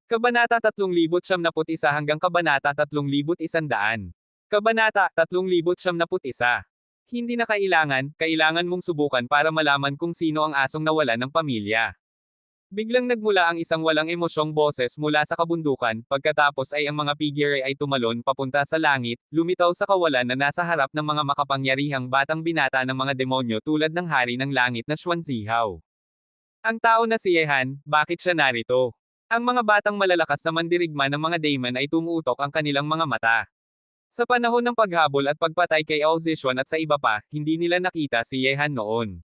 Kabanata 3,091 hanggang Kabanata 3,100. Kabanata 3,091. Hindi na kailangan mong subukan para malaman kung sino ang asong nawala ng pamilya. Biglang nagmula ang isang walang emosyong boses mula sa kabundukan, pagkatapos ay ang mga figure ay tumalon papunta sa langit, lumitaw sa kawalan na nasa harap ng mga makapangyarihang batang binata ng mga demonyo tulad ng hari ng langit na Xuanzihao. Ang tao na si Yehan, bakit siya narito? Ang mga batang malalakas na mandirigma ng mga daemon ay tumutok ang kanilang mga mata. Sa panahon ng paghabol at pagpatay kay Ao Zishuan at sa iba pa, hindi nila nakita si Yehan noon.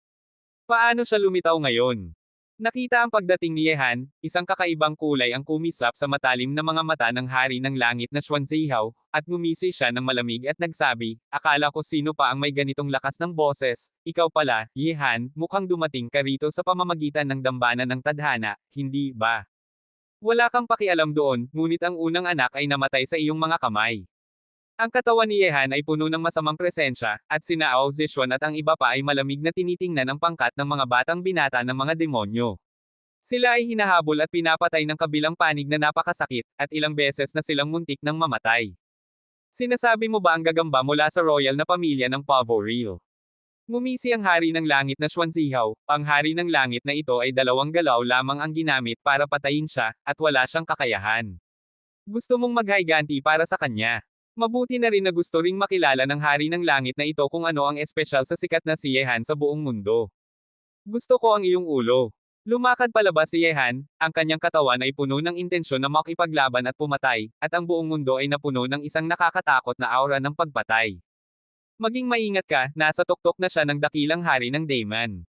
Paano siya lumitaw ngayon? Nakita ang pagdating ni Yehan, isang kakaibang kulay ang kumislap sa matalim na mga mata ng hari ng langit na Xuanzihao, at ngumisi siya ng malamig at nagsabi, akala ko sino pa ang may ganitong lakas ng boses, ikaw pala, Yehan, mukhang dumating ka rito sa pamamagitan ng dambana ng tadhana, hindi ba? Wala kang pakialam doon, ngunit ang unang anak ay namatay sa iyong mga kamay. Ang katawan ni Yehan ay puno ng masamang presensya, at sina Ao Zishuan at ang iba pa ay malamig na tinitingnan ang pangkat ng mga batang binata ng mga demonyo. Sila ay hinahabol at pinapatay ng kabilang panig na napakasakit, at ilang beses na silang muntik ng mamatay. Sinasabi mo ba ang gagamba mula sa royal na pamilya ng Pavo Real? Ngumisi ang hari ng langit na Xuanzihao, ang hari ng langit na ito ay 2 galaw lamang ang ginamit para patayin siya, at wala siyang kakayahan. Gusto mong maghayganti para sa kanya. Mabuti na rin na gusto ring makilala ng hari ng langit na ito kung ano ang espesyal sa sikat na si Yehan sa buong mundo. Gusto ko ang iyong ulo. Lumakad palabas si Yehan, ang kanyang katawan ay puno ng intensyon na makipaglaban at pumatay, at ang buong mundo ay napuno ng isang nakakatakot na aura ng pagpatay. Maging maingat ka, nasa tuktok na siya ng dakilang hari ng Daemon.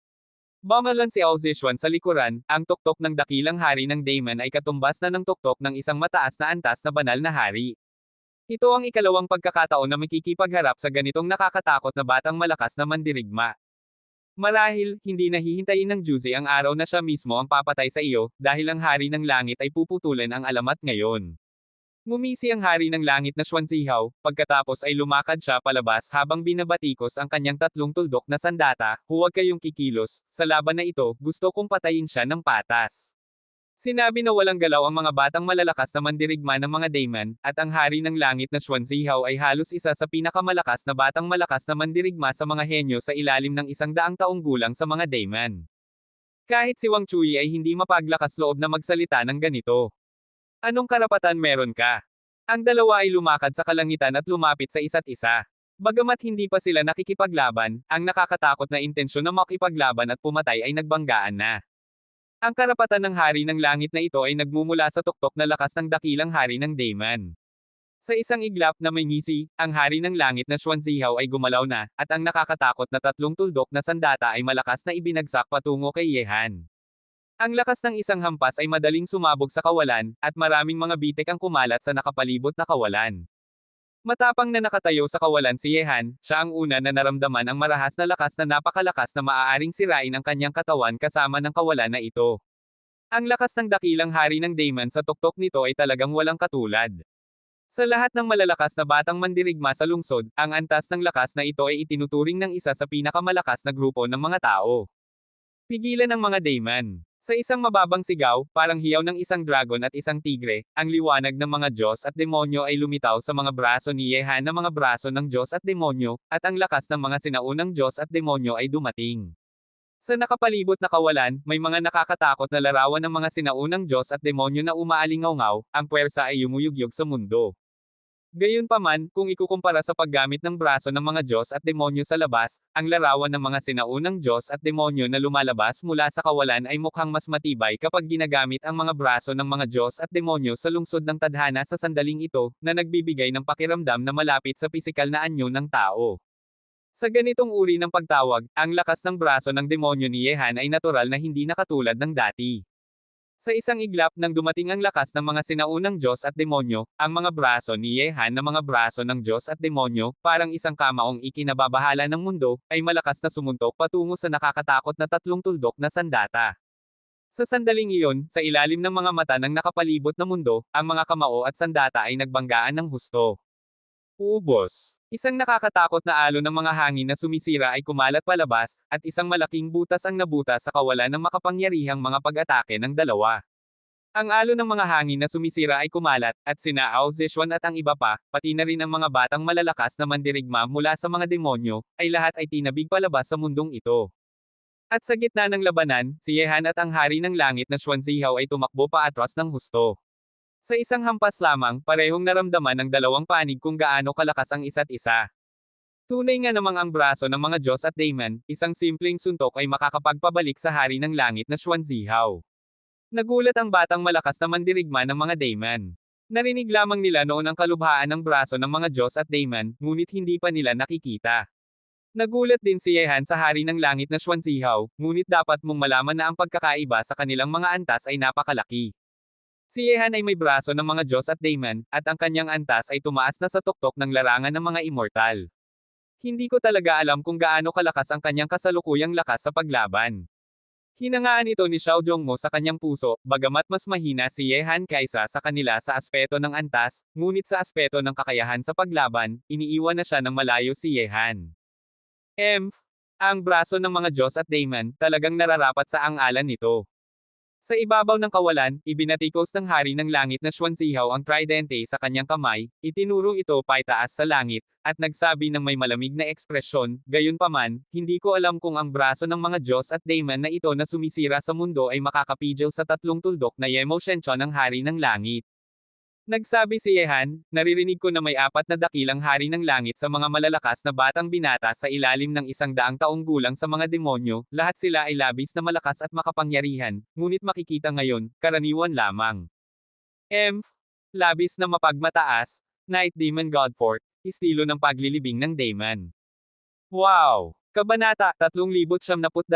Bumalan si Ao Zishuan sa likuran, ang tuktok ng dakilang hari ng Daemon ay katumbas na ng tuktok ng isang mataas na antas na banal na hari. Ito ang ikalawang pagkakataon na makikipagharap sa ganitong nakakatakot na batang malakas na mandirigma. Marahil, hindi nahihintayin ng Juzi ang araw na siya mismo ang papatay sa iyo, dahil ang hari ng langit ay puputulan ang alamat ngayon. Ngumisi ang hari ng langit na Xuanzihao, pagkatapos ay lumakad siya palabas habang binabatikos ang kanyang 3 tuldok na sandata, huwag kayong kikilos, sa laban na ito, gusto kong patayin siya ng patas. Sinabi na walang galaw ang mga batang malalakas na mandirigma ng mga daemon, at ang hari ng langit na Xuanzihao ay halos isa sa pinakamalakas na batang malakas na mandirigma sa mga henyo sa ilalim ng 100 taong gulang sa mga daemon. Kahit si Wang Chui ay hindi mapaglakas loob na magsalita ng ganito. Anong karapatan meron ka? Ang dalawa ay lumakad sa kalangitan at lumapit sa isa't isa. Bagamat hindi pa sila nakikipaglaban, ang nakakatakot na intensyon na makipaglaban at pumatay ay nagbanggaan na. Ang karapatan ng hari ng langit na ito ay nagmumula sa tuktok na lakas ng dakilang hari ng Daemon. Sa isang iglap na may ngisi, ang hari ng langit na Xuanzihao ay gumalaw na, at ang nakakatakot na 3 tuldok na sandata ay malakas na ibinagsak patungo kay Yehan. Ang lakas ng isang hampas ay madaling sumabog sa kawalan, at maraming mga bitek ang kumalat sa nakapalibot na kawalan. Matapang na nakatayo sa kawalan si Yehan, siya ang una na naramdaman ang marahas na lakas na napakalakas na maaaring sirain ang kanyang katawan kasama ng kawalan na ito. Ang lakas ng dakilang hari ng Daemon sa tuktok nito ay talagang walang katulad. Sa lahat ng malalakas na batang mandirigma sa lungsod, ang antas ng lakas na ito ay itinuturing ng isa sa pinakamalakas na grupo ng mga tao. Pigilan ng mga daemon. Sa isang mababang sigaw, parang hiyaw ng isang dragon at isang tigre, ang liwanag ng mga Diyos at demonyo ay lumitaw sa mga braso ni Yehan na mga braso ng Diyos at demonyo, at ang lakas ng mga sinaunang Diyos at demonyo ay dumating. Sa nakapalibot na kawalan, may mga nakakatakot na larawan ng mga sinaunang Diyos at demonyo na umaalingaw-ngaw, ang puwersa ay yumuyugyog sa mundo. Gayunpaman, kung ikukumpara sa paggamit ng braso ng mga Diyos at demonyo sa labas, ang larawan ng mga sinaunang Diyos at demonyo na lumalabas mula sa kawalan ay mukhang mas matibay kapag ginagamit ang mga braso ng mga Diyos at demonyo sa lungsod ng tadhana sa sandaling ito, na nagbibigay ng pakiramdam na malapit sa pisikal na anyo ng tao. Sa ganitong uri ng pagtawag, ang lakas ng braso ng demonyo ni Yehan ay natural na hindi nakatulad ng dati. Sa isang iglap nang dumating ang lakas ng mga sinaunang Diyos at demonyo, ang mga braso ni Yehan na mga braso ng Diyos at demonyo, parang isang kamaong ikinababahala ng mundo, ay malakas na sumuntok patungo sa nakakatakot na 3 tuldok na sandata. Sa sandaling iyon, sa ilalim ng mga mata ng nakapalibot na mundo, ang mga kamao at sandata ay nagbanggaan ng husto. Ubos. Isang nakakatakot na alon ng mga hangin na sumisira ay kumalat palabas, at isang malaking butas ang nabutas sa kawalan ng makapangyarihang mga pag-atake ng dalawa. Ang alon ng mga hangin na sumisira ay kumalat, at sina Ao Zishuan at ang iba pa, pati na rin ang mga batang malalakas na mandirigma mula sa mga demonyo, ay lahat ay tinabig palabas sa mundong ito. At sa gitna ng labanan, si Yehan at ang hari ng langit na Xuanzihaw ay tumakbo paatras ng husto. Sa isang hampas lamang, parehong naramdaman ng dalawang panig kung gaano kalakas ang isa't isa. Tunay nga namang ang braso ng mga Diyos at Daemon, isang simpleng suntok ay makakapagpabalik sa hari ng langit na Xuanzihaw. Nagulat ang batang malakas na mandirigma ng mga Daemon. Narinig lamang nila noon ang kalubhaan ng braso ng mga Diyos at Daemon, ngunit hindi pa nila nakikita. Nagulat din si Yehan sa hari ng langit na Xuanzihaw, ngunit dapat mong malaman na ang pagkakaiba sa kanilang mga antas ay napakalaki. Si Yehan ay may braso ng mga Diyos at Daemon, at ang kanyang antas ay tumaas na sa tuktok ng larangan ng mga immortal. Hindi ko talaga alam kung gaano kalakas ang kanyang kasalukuyang lakas sa paglaban. Hinangaan ito ni Xiao Zhongmo sa kanyang puso, bagamat mas mahina si Yehan kaysa sa kanila sa aspeto ng antas, ngunit sa aspeto ng kakayahan sa paglaban, iniiwan na siya ng malayo si Yehan. Ang braso ng mga Diyos at Daemon, talagang nararapat sa ang-alan nito. Sa ibabaw ng kawalan, ibinatikos ng hari ng langit na Xuanzihaw ang tridente sa kanyang kamay, itinuro ito paitaas sa langit, at nagsabi ng may malamig na ekspresyon, gayunpaman, hindi ko alam kung ang braso ng mga Diyos at Daemon na ito na sumisira sa mundo ay makakapigil sa tatlong tuldok na Yemo Shenchon ng hari ng langit. Nagsabi si Yehan, naririnig ko na may apat na dakilang hari ng langit sa mga malalakas na batang binata sa ilalim ng 100 taong gulang sa mga demonyo, lahat sila ay labis na malakas at makapangyarihan, ngunit makikita ngayon, karaniwan lamang. Labis na mapagmataas, Night Demon Godfort, estilo ng paglilibing ng Daemon. Wow! Kabanata 3072.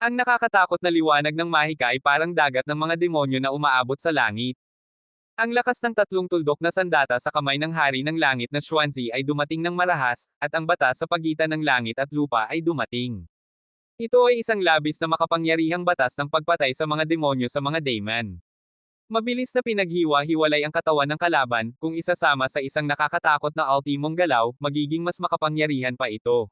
Ang nakakatakot na liwanag ng mahika ay parang dagat ng mga demonyo na umaabot sa langit. Ang lakas ng tatlong tuldok na sandata sa kamay ng hari ng langit na Xuanzi ay dumating ng marahas, at ang batas sa pagitan ng langit at lupa ay dumating. Ito ay isang labis na makapangyarihang batas ng pagpatay sa mga demonyo sa mga Daemon. Mabilis na pinaghiwa-hiwalay ang katawan ng kalaban, kung isasama sa isang nakakatakot na ultimong galaw, magiging mas makapangyarihan pa ito.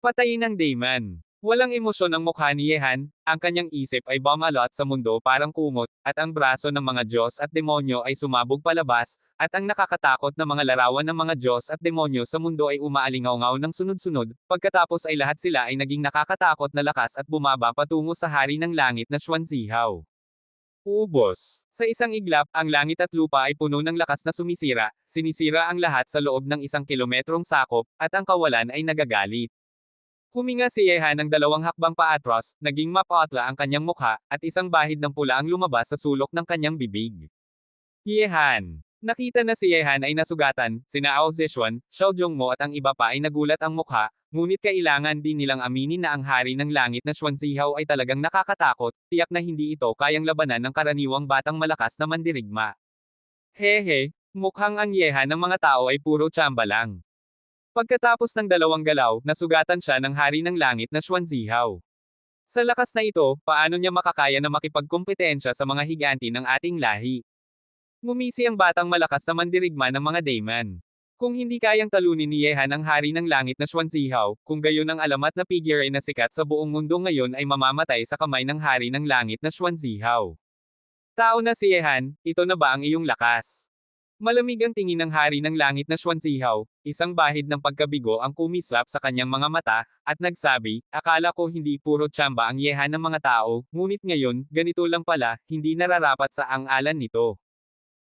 Patayin ang Daemon. Walang emosyon ang mukha ni Yehan, ang kanyang isip ay bumalot sa mundo parang kumot, at ang braso ng mga Diyos at demonyo ay sumabog palabas, at ang nakakatakot na mga larawan ng mga Diyos at demonyo sa mundo ay umaalingaw-ngaw ng sunod-sunod, pagkatapos ay lahat sila ay naging nakakatakot na lakas at bumaba patungo sa hari ng langit na Xuanzihaw. Ubos. Sa isang iglap, ang langit at lupa ay puno ng lakas na sumisira, sinisira ang lahat sa loob ng 1 kilometrong sakop, at ang kawalan ay nagagalit. Huminga si Yehan ng 2 hakbang paatras, naging mapatla ang kanyang mukha, at isang bahid ng pula ang lumabas sa sulok ng kanyang bibig. Yehan. Nakita na si Yehan ay nasugatan, sina Ao Zishuan, Xiao Zhongmo at ang iba pa ay nagulat ang mukha, ngunit kailangan din nilang aminin na ang hari ng langit na Xuanzihaw ay talagang nakakatakot, tiyak na hindi ito kayang labanan ng karaniwang batang malakas na mandirigma. Hehe, mukhang ang Yehan ng mga tao ay puro tsamba lang. Pagkatapos ng 2 galaw, nasugatan siya ng hari ng langit na Xuanzihaw. Sa lakas na ito, paano niya makakaya na makipagkompetensya sa mga higanti ng ating lahi? Ngumisi ang batang malakas na mandirigma ng mga Daemon. Kung hindi kayang talunin ni Yehan ang hari ng langit na Xuanzihaw, kung gayon ang alamat na figure ay nasikat sa buong mundo ngayon ay mamamatay sa kamay ng hari ng langit na Xuanzihaw. Tao na si Yehan, ito na ba ang iyong lakas? Malamig ang tingin ng hari ng langit na Xuanzihaw, isang bahid ng pagkabigo ang kumislap sa kanyang mga mata, at nagsabi, akala ko hindi puro tsamba ang Yehan ng mga tao, ngunit ngayon, ganito lang pala, hindi nararapat sa ang-alan nito.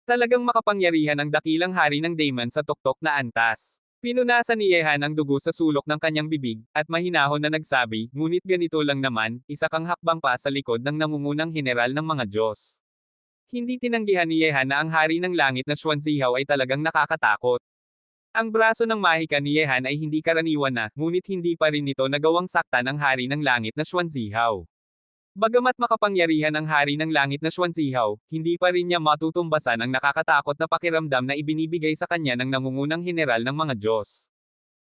Talagang makapangyarihan ang dakilang hari ng Daemon sa tuktok na antas. Pinunasan ni Yehan ang dugo sa sulok ng kanyang bibig, at mahinahon na nagsabi, ngunit ganito lang naman, isa kang hakbang pa sa likod ng nangungunang general ng mga Diyos. Hindi tinanggihan ni Yehan na ang hari ng langit na Xuanzihaw ay talagang nakakatakot. Ang braso ng mahika ni Yehan ay hindi karaniwan na, ngunit hindi pa rin ito nagawang saktan ang hari ng langit na Xuanzihaw. Bagamat makapangyarihan ang hari ng langit na Xuanzihaw, hindi pa rin niya matutumbasan ang nakakatakot na pakiramdam na ibinibigay sa kanya ng nangungunang general ng mga Diyos.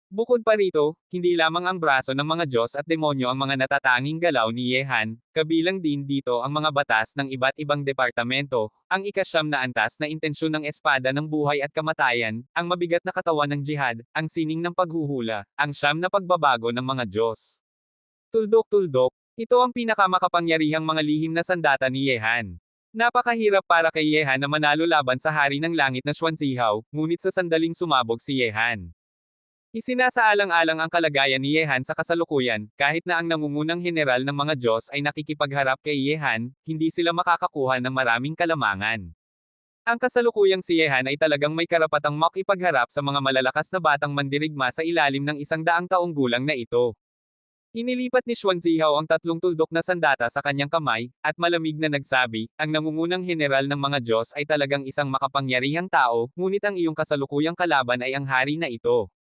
Bukod pa rito, hindi lamang ang braso ng mga Diyos at demonyo ang mga natatanging galaw ni Yehan, kabilang din dito ang mga batas ng iba't ibang departamento, ang ika-9 na antas na intensyon ng espada ng buhay at kamatayan, ang mabigat na katawan ng jihad, ang sining ng paghuhula, ang 9 na pagbabago ng mga Diyos. Tuldok-tuldok, ito ang pinakamakapangyarihang mga lihim na sandata ni Yehan. Napakahirap para kay Yehan na manalo laban sa hari ng langit na Xuanzihao, ngunit sa sandaling sumabog si Yehan. Isinasaalang-alang ang kalagayan ni Yehan sa kasalukuyan, kahit na ang nangungunang general ng mga Diyos ay nakikipagharap kay Yehan, hindi sila makakakuha ng maraming kalamangan. Ang kasalukuyang si Yehan ay talagang may karapatang makipagharap sa mga malalakas na batang mandirigma sa ilalim ng 100 taong gulang na ito. Inilipat ni Xuanzihao ang 3 tuldok na sandata sa kanyang kamay, at malamig na nagsabi, ang nangungunang general ng mga Diyos ay talagang isang makapangyarihang tao, ngunit ang iyong kasalukuyang kalaban ay ang hari na ito.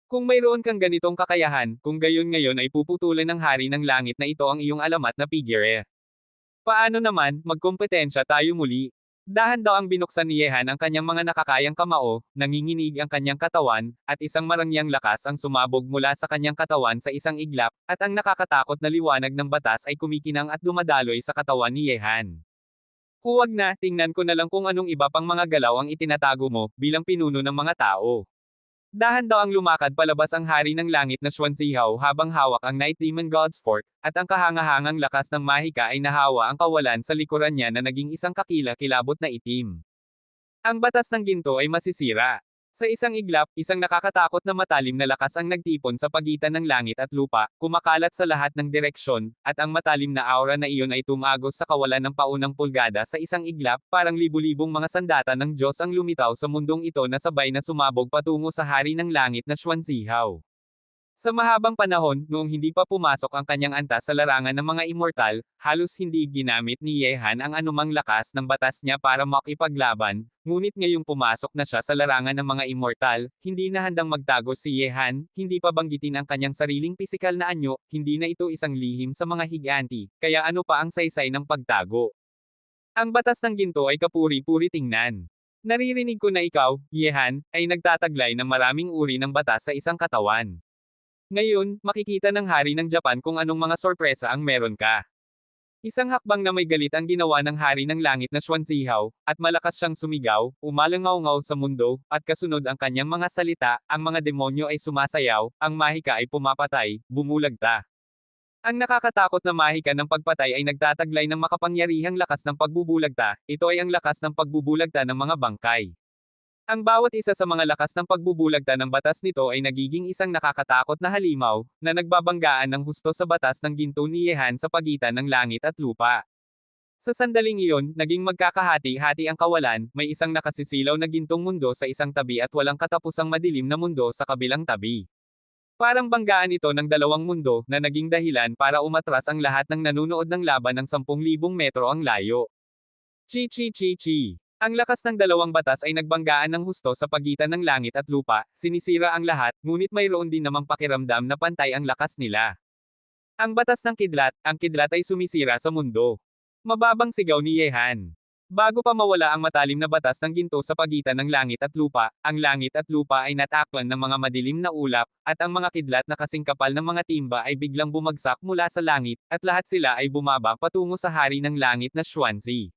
Kung mayroon kang ganitong kakayahan, kung gayon ngayon ay puputulan ng hari ng langit na ito ang iyong alamat na figure. Paano naman, magkompetensya tayo muli? Dahan-daw ang binuksan ni Yehan ang kanyang mga nakakayang kamao, nanginginig ang kanyang katawan, at isang marangyang lakas ang sumabog mula sa kanyang katawan sa isang iglap, at ang nakakatakot na liwanag ng batas ay kumikinang at dumadaloy sa katawan ni Yehan. Huwag na, tingnan ko na lang kung anong iba pang mga galaw ang itinatago mo, bilang pinuno ng mga tao. Dahan-daw ang lumakad palabas ang hari ng langit na Xuanzihao habang hawak ang Night Demon God's Fork, at ang kahangahangang lakas ng mahika ay nahawa ang kawalan sa likuran niya na naging isang kakila-kilabot na itim. Ang batas ng ginto ay masisira. Sa isang iglap, isang nakakatakot na matalim na lakas ang nagtipon sa pagitan ng langit at lupa, kumakalat sa lahat ng direksyon, at ang matalim na aura na iyon ay tumagos sa kawalan ng paunang pulgada sa isang iglap, parang libu-libong mga sandata ng Diyos ang lumitaw sa mundong ito na sabay na sumabog patungo sa hari ng langit na Xuanzihao. Sa mahabang panahon, noong hindi pa pumasok ang kanyang antas sa larangan ng mga immortal, halos hindi ginamit ni Yehan ang anumang lakas ng batas niya para makipaglaban, ngunit ngayong pumasok na siya sa larangan ng mga immortal, hindi na handang magtago si Yehan, hindi pa banggitin ang kanyang sariling pisikal na anyo, hindi na ito isang lihim sa mga higanti, kaya ano pa ang saysay ng pagtago. Ang batas ng ginto ay kapuri-puri tingnan. Naririnig ko na ikaw, Yehan, ay nagtataglay ng maraming uri ng batas sa isang katawan. Ngayon, makikita ng hari ng Japan kung anong mga sorpresa ang meron ka. Isang hakbang na may galit ang ginawa ng hari ng langit na Xuanzihao, at malakas siyang sumigaw, umalangaw-ngaw sa mundo, at kasunod ang kanyang mga salita, ang mga demonyo ay sumasayaw, ang mahika ay pumapatay, bumulagta. Ang nakakatakot na mahika ng pagpatay ay nagtataglay ng makapangyarihang lakas ng pagbubulagta, ito ay ang lakas ng pagbubulagta ng mga bangkay. Ang bawat isa sa mga lakas ng pagbubulagta ng batas nito ay nagiging isang nakakatakot na halimaw, na nagbabanggaan ng husto sa batas ng ginto ni Yehan sa pagitan ng langit at lupa. Sa sandaling iyon, naging magkakahati-hati ang kawalan, may isang nakasisilaw na gintong mundo sa isang tabi at walang katapusang madilim na mundo sa kabilang tabi. Parang banggaan ito ng dalawang mundo, na naging dahilan para umatras ang lahat ng nanunood ng laban ng 10,000 metro ang layo. Chi. Ang lakas ng dalawang batas ay nagbanggaan ng husto sa pagitan ng langit at lupa, sinisira ang lahat, ngunit mayroon din namang pakiramdam na pantay ang lakas nila. Ang batas ng kidlat, ang kidlat ay sumisira sa mundo. Mababang sigaw ni Yehan. Bago pa mawala ang matalim na batas ng ginto sa pagitan ng langit at lupa, ang langit at lupa ay natakpan ng mga madilim na ulap, at ang mga kidlat na kasing kapal ng mga timba ay biglang bumagsak mula sa langit, at lahat sila ay bumaba patungo sa hari ng langit na Xuanzi.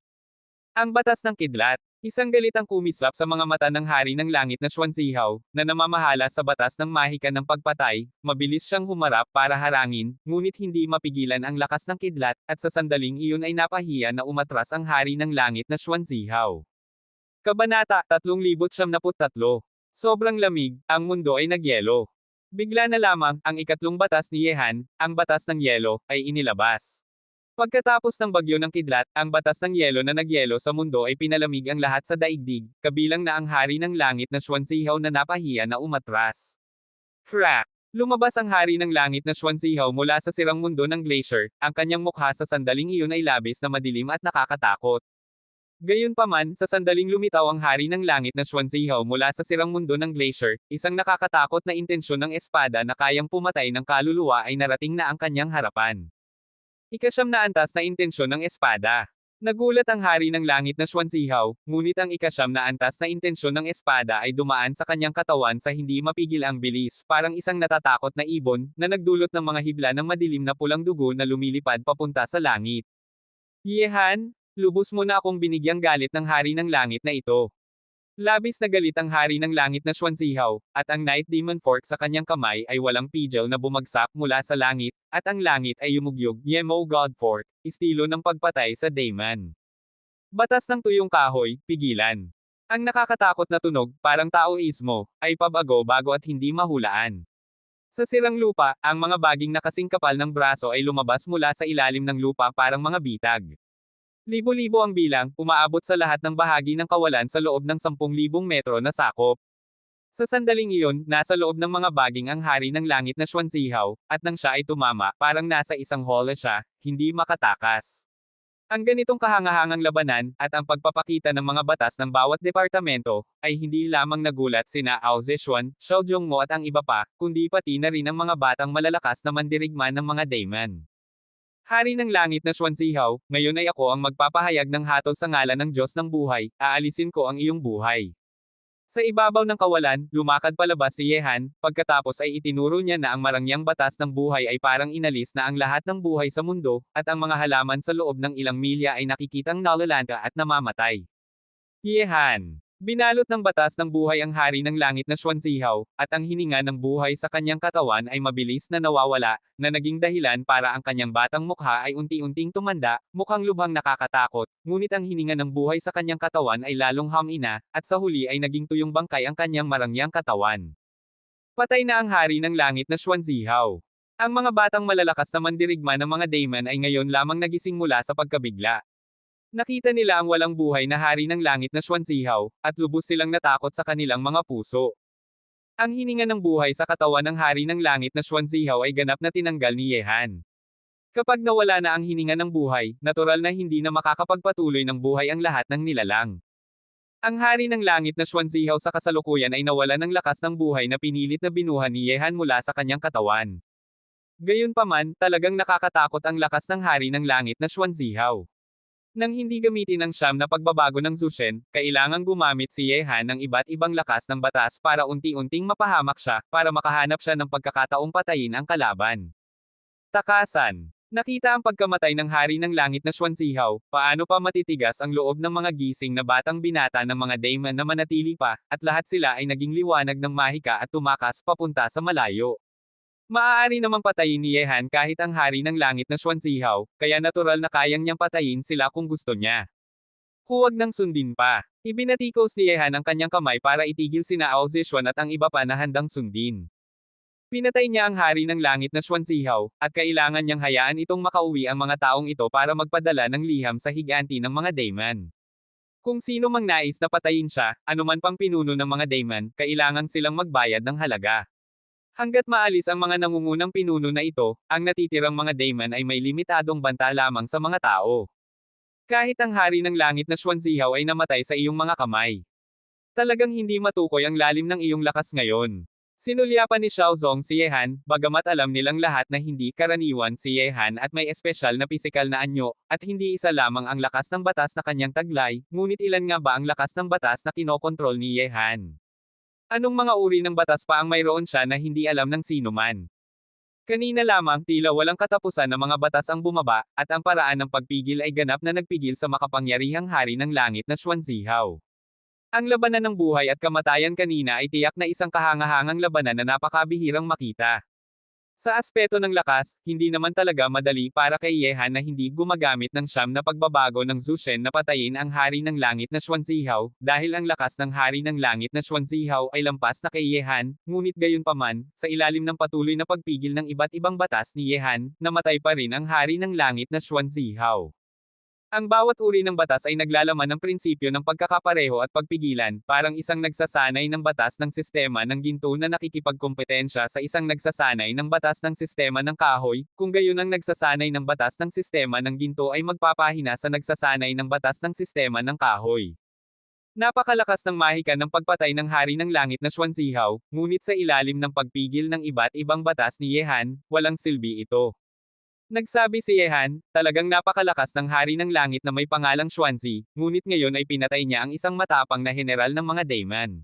Ang batas ng kidlat. Isang galitang kumislap sa mga mata ng hari ng langit na Xuanzihao, na namamahala sa batas ng mahika ng pagpatay, mabilis siyang humarap para harangin, ngunit hindi mapigilan ang lakas ng kidlat, at sa sandaling iyon ay napahiya na umatras ang hari ng langit na Xuanzihao. Kabanata 3073. Sobrang lamig, ang mundo ay nagyelo. Bigla na lamang, ang ikatlong batas ni Yehan, ang batas ng yelo, ay inilabas. Pagkatapos ng bagyo ng kidlat, ang batas ng yelo na nagyelo sa mundo ay pinalamig ang lahat sa daigdig, kabilang na ang hari ng langit na Xuanzihao na napahiya na umatras. Crack! Lumabas ang hari ng langit na Xuanzihao mula sa sirang mundo ng glacier, ang kanyang mukha sa sandaling iyon ay labis na madilim at nakakatakot. Gayunpaman, sa sandaling lumitaw ang hari ng langit na Xuanzihao mula sa sirang mundo ng glacier, isang nakakatakot na intensyon ng espada na kayang pumatay ng kaluluwa ay narating na ang kanyang harapan. Ikasyam na antas na intensyon ng espada. Nagulat ang hari ng langit na Xuanzihao, ngunit ang ikasyam na antas na intensyon ng espada ay dumaan sa kanyang katawan sa hindi mapigil ang bilis, parang isang natatakot na ibon, na nagdulot ng mga hibla ng madilim na pulang dugo na lumilipad papunta sa langit. Yehan, lubos mo na akong binigyang galit ng hari ng langit na ito. Labis na galit ang hari ng langit na Xuanzihao, at ang Night Demon Fork sa kanyang kamay ay walang pigil na bumagsak mula sa langit, at ang langit ay yumugyog, Yemo God Fork, estilo ng pagpatay sa Daemon. Batas ng tuyong kahoy, pigilan. Ang nakakatakot na tunog, parang taoismo, ay pabago-bago at hindi mahulaan. Sa sirang lupa, ang mga baging na kasing kapal ng braso ay lumabas mula sa ilalim ng lupa parang mga bitag. Libo-libo ang bilang, umaabot sa lahat ng bahagi ng kawalan sa loob ng 10,000 metro na sakop. Sa sandaling iyon, nasa loob ng mga baging ang hari ng langit na Xuanzihaw, at nang siya ay tumama, parang nasa isang hole siya, hindi makatakas. Ang ganitong kahangahangang labanan, at ang pagpapakita ng mga batas ng bawat departamento, ay hindi lamang nagulat sina Ao Zeshuan, Xiao Zhongmo at ang iba pa, kundi pati na rin ang mga batang malalakas na mandirigma ng mga daemon. Hari ng langit na Xuanzihaw, ngayon ay ako ang magpapahayag ng hatol sa ngalan ng Diyos ng buhay, aalisin ko ang iyong buhay. Sa ibabaw ng kawalan, lumakad palabas si Yehan, pagkatapos ay itinuro niya na ang marangyang batas ng buhay ay parang inalis na ang lahat ng buhay sa mundo, at ang mga halaman sa loob ng ilang milya ay nakikitang nalalanta at namamatay. Yehan. Binalot ng batas ng buhay ang hari ng langit na Xuanzihaw, at ang hininga ng buhay sa kanyang katawan ay mabilis na nawawala, na naging dahilan para ang kanyang batang mukha ay unti-unting tumanda, mukhang lubhang nakakatakot, ngunit ang hininga ng buhay sa kanyang katawan ay lalong hamina, at sa huli ay naging tuyong bangkay ang kanyang marangyang katawan. Patay na ang hari ng langit na Xuanzihaw. Ang mga batang malalakas na mandirigma ng mga daemon ay ngayon lamang nagising mula sa pagkabigla. Nakita nila ang walang buhay na hari ng langit na Xuanzihaw, at lubos silang natakot sa kanilang mga puso. Ang hininga ng buhay sa katawan ng hari ng langit na Xuanzihaw ay ganap na tinanggal ni Yehan. Kapag nawala na ang hininga ng buhay, natural na hindi na makakapagpatuloy ng buhay ang lahat ng nilalang. Ang hari ng langit na Xuanzihaw sa kasalukuyan ay nawala ng lakas ng buhay na pinilit na binuhan ni Yehan mula sa kanyang katawan. Gayunpaman, talagang nakakatakot ang lakas ng hari ng langit na Xuanzihaw. Nang hindi gamitin ang siyam na pagbabago ng Zushen, kailangang gumamit si Yehan ng iba't ibang lakas ng batas para unti-unting mapahamak siya, para makahanap siya ng pagkakataong patayin ang kalaban. Takasan. Nakita ang pagkamatay ng hari ng langit na Xuanzihaw, paano pa matitigas ang loob ng mga gising na batang binata ng mga daemon na manatili pa, at lahat sila ay naging liwanag ng mahika at tumakas papunta sa malayo. Maaari namang patayin ni Yehan kahit ang hari ng langit na Xuanzihaw, kaya natural na kayang niyang patayin sila kung gusto niya. Huwag nang sundin pa. Ibinatikos ni Yehan ang kanyang kamay para itigil sina Ao Zeshuan at ang iba pa na handang sundin. Pinatay niya ang hari ng langit na Xuanzihaw, at kailangan niyang hayaan itong makauwi ang mga taong ito para magpadala ng liham sa higanti ng mga daemon. Kung sino mang nais na patayin siya, anuman pang pinuno ng mga daemon, kailangan silang magbayad ng halaga. Hanggat maalis ang mga nangungunang pinuno na ito, ang natitirang mga daemon ay may limitadong banta lamang sa mga tao. Kahit ang hari ng langit na Xuanzihaw ay namatay sa iyong mga kamay. Talagang hindi matukoy ang lalim ng iyong lakas ngayon. Sinulyapan ni Xiao Zong si Yehan, bagamat alam nilang lahat na hindi karaniwan si Yehan at may espesyal na pisikal na anyo, at hindi isa lamang ang lakas ng batas na kanyang taglay, ngunit ilan nga ba ang lakas ng batas na kinokontrol ni Yehan? Anong mga uri ng batas pa ang mayroon siya na hindi alam ng sino man? Kanina lamang tila walang katapusan na mga batas ang bumaba, at ang paraan ng pagpigil ay ganap na nagpigil sa makapangyarihang hari ng langit na Xuanzihaw. Ang labanan ng buhay at kamatayan kanina ay tiyak na isang kahangahangang labanan na napakabihirang makita. Sa aspeto ng lakas, hindi naman talaga madali para kay Yehan na hindi gumagamit ng siyam na pagbabago ng Zushen na patayin ang hari ng langit na Xuanzihaw, dahil ang lakas ng hari ng langit na Xuanzihaw ay lampas na kay Yehan, ngunit gayunpaman, sa ilalim ng patuloy na pagpigil ng iba't ibang batas ni Yehan, namatay pa rin ang hari ng langit na Xuanzihaw. Ang bawat uri ng batas ay naglalaman ng prinsipyo ng pagkakapareho at pagpigilan, parang isang nagsasanay ng batas ng sistema ng ginto na nakikipagkompetensya sa isang nagsasanay ng batas ng sistema ng kahoy, kung gayon ang nagsasanay ng batas ng sistema ng ginto ay magpapahina sa nagsasanay ng batas ng sistema ng kahoy. Napakalakas ng mahika ng pagpatay ng hari ng langit na Xuanzihaw, ngunit sa ilalim ng pagpigil ng iba't ibang batas ni Yehan, walang silbi ito. Nagsabi si Yehan, talagang napakalakas ng hari ng langit na may pangalang Xuanzi, ngunit ngayon ay pinatay niya ang isang matapang na general ng mga daemon.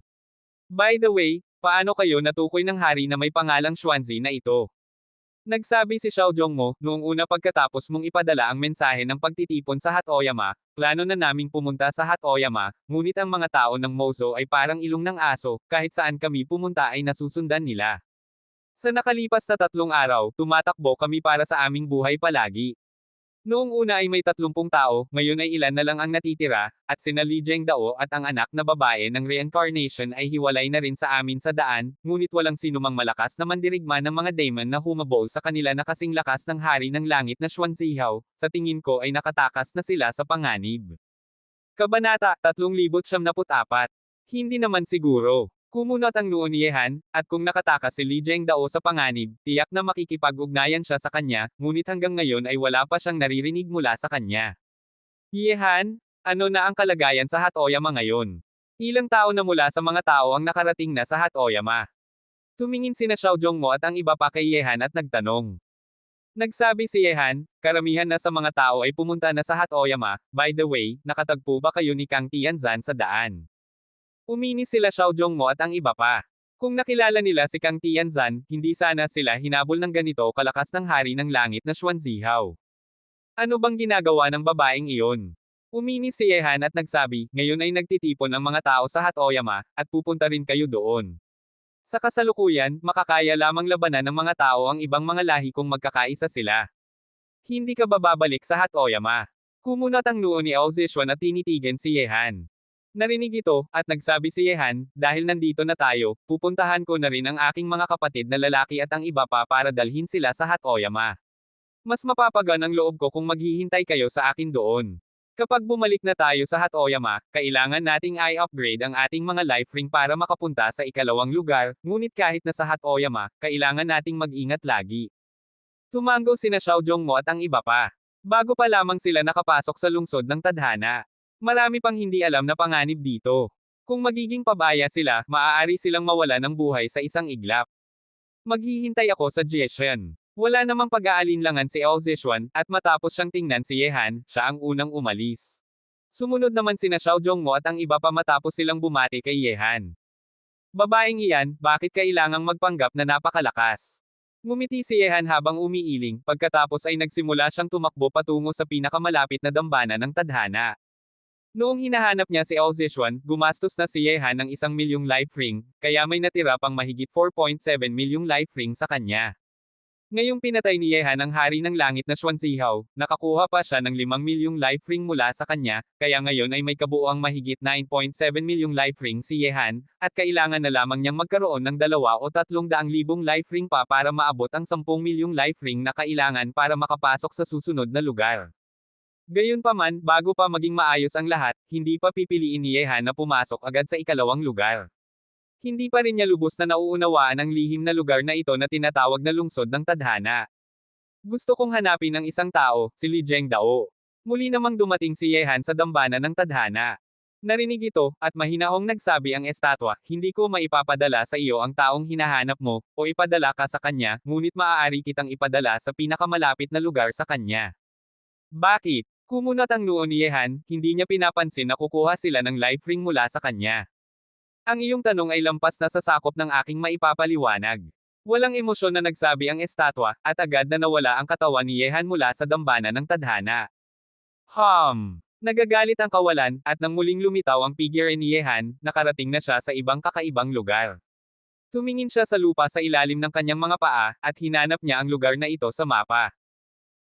By the way, paano kayo natukoy ng hari na may pangalang Xuanzi na ito? Nagsabi si Xiao Zhongmo, noong una pagkatapos mong ipadala ang mensahe ng pagtitipon sa Hatoyama, plano na naming pumunta sa Hatoyama, ngunit ang mga tao ng Mozo ay parang ilong ng aso, kahit saan kami pumunta ay nasusundan nila. Sa nakalipas na 3 araw, tumatakbo kami para sa aming buhay palagi. Noong una ay may 30 tao, ngayon ay ilan na lang ang natitira, at sina Li Zhengdao at ang anak na babae ng reincarnation ay hiwalay na rin sa amin sa daan, ngunit walang sinumang malakas na mandirigma ng mga daemon na humabol sa kanila na kasing lakas ng hari ng langit na Xuanzihao, sa tingin ko ay nakatakas na sila sa panganib. Kabanata 374. Hindi naman siguro. Kumunot ang noo ni Yehan, at kung nakatakas si Li Zhengdao sa panganib, tiyak na makikipag-ugnayan siya sa kanya, ngunit hanggang ngayon ay wala pa siyang naririnig mula sa kanya. Yehan, ano na ang kalagayan sa Hatoyama ngayon? Ilang tao na mula sa mga tao ang nakarating na sa Hatoyama. Tumingin sina Xiao Zhongmo at ang iba pa kay Yehan at nagtanong. Nagsabi si Yehan, karamihan na sa mga tao ay pumunta na sa Hatoyama. By the way, nakatagpo ba kayo ni Kang Tianzan sa daan? Uminis sila Xiao Zhongmo at ang iba pa. Kung nakilala nila si Kang Tianzan, hindi sana sila hinabol ng ganito kalakas ng hari ng langit na Xuanzihao. Ano bang ginagawa ng babaeng iyon? Uminis si Yehan at nagsabi, ngayon ay nagtitipon ang mga tao sa Hatoyama, at pupunta rin kayo doon. Sa kasalukuyan, makakaya lamang labanan ng mga tao ang ibang mga lahi kung magkakaisa sila. Hindi ka ba babalik sa Hatoyama? Kumunot ang noo ni Ao Zishuan at tinitigan si Yehan. Narinig ito, at nagsabi si Yehan, dahil nandito na tayo, pupuntahan ko na rin ang aking mga kapatid na lalaki at ang iba pa para dalhin sila sa Hatoyama. Mas mapapagan ang loob ko kung maghihintay kayo sa akin doon. Kapag bumalik na tayo sa Hatoyama, kailangan nating i-upgrade ang ating mga life ring para makapunta sa ikalawang lugar, ngunit kahit na sa Hatoyama, kailangan nating mag-ingat lagi. Tumango sina Xiao Zhongmo at ang iba pa. Bago pa lamang sila nakapasok sa lungsod ng tadhana. Marami pang hindi alam na panganib dito. Kung magiging pabaya sila, maaari silang mawala ng buhay sa isang iglap. Maghihintay ako sa Jieshan. Wala namang pag-aalinlangan si Ao Zishuan, at matapos siyang tingnan si Yehan, siya ang unang umalis. Sumunod naman sina Xiao Zhongmo at ang iba pa matapos silang bumati kay Yehan. Babaeng iyan, bakit kailangang magpanggap na napakalakas? Ngumiti si Yehan habang umiiling, pagkatapos ay nagsimula siyang tumakbo patungo sa pinakamalapit na dambana ng tadhana. Noong hinahanap niya si Ao Zishuan, gumastos na si Yehan ng 1,000,000 life ring, kaya may natira pang mahigit 4.7 milyong life ring sa kanya. Ngayong pinatay ni Yehan ang hari ng langit na Xuanzihao, nakakuha pa siya ng 5 milyong life ring mula sa kanya, kaya ngayon ay may kabuuang mahigit 9.7 milyong life ring si Yehan, at kailangan na lamang niyang magkaroon ng 2 o 300,000 life ring pa para maabot ang 10 milyong life ring na kailangan para makapasok sa susunod na lugar. Gayunpaman, bago pa maging maayos ang lahat, hindi pa pipiliin ni Yehan na pumasok agad sa ikalawang lugar. Hindi pa rin niya lubos na nauunawaan ang lihim na lugar na ito na tinatawag na lungsod ng tadhana. Gusto kong hanapin ang isang tao, si Li Zhengdao. Muli namang dumating si Yehan sa dambana ng tadhana. Narinig ito, at mahinahong nagsabi ang estatwa, hindi ko maipapadala sa iyo ang taong hinahanap mo, o ipadala ka sa kanya, ngunit maaari kitang ipadala sa pinakamalapit na lugar sa kanya. Bakit? Kumunot ang noo ni Yehan, hindi niya pinapansin na kukuha sila ng life ring mula sa kanya. Ang iyong tanong ay lampas na sa sakop ng aking maipapaliwanag. Walang emosyon na nagsabi ang estatwa, at agad na nawala ang katawan ni Yehan mula sa dambana ng tadhana. Nagagalit ang kawalan, at nang muling lumitaw ang figure ni Yehan, nakarating na siya sa ibang kakaibang lugar. Tumingin siya sa lupa sa ilalim ng kanyang mga paa, at hinanap niya ang lugar na ito sa mapa.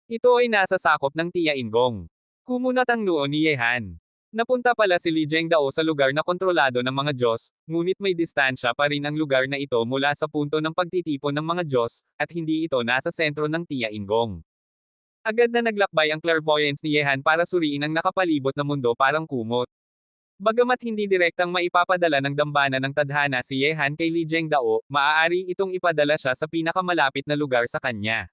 Ito ay nasa sakop ng Tiaingong. Kumunot ang noo ni Yehan. Napunta pala si Li Zhengdao sa lugar na kontrolado ng mga Diyos, ngunit may distansya pa rin ang lugar na ito mula sa punto ng pagtitipon ng mga Diyos, at hindi ito nasa sentro ng Tiaingong. Agad na naglakbay ang clairvoyance ni Yehan para suriin ang nakapalibot na mundo parang kumot. Bagamat hindi direktang maipapadala ng dambana ng tadhana si Yehan kay Li Zhengdao, maaari itong ipadala siya sa pinakamalapit na lugar sa kanya.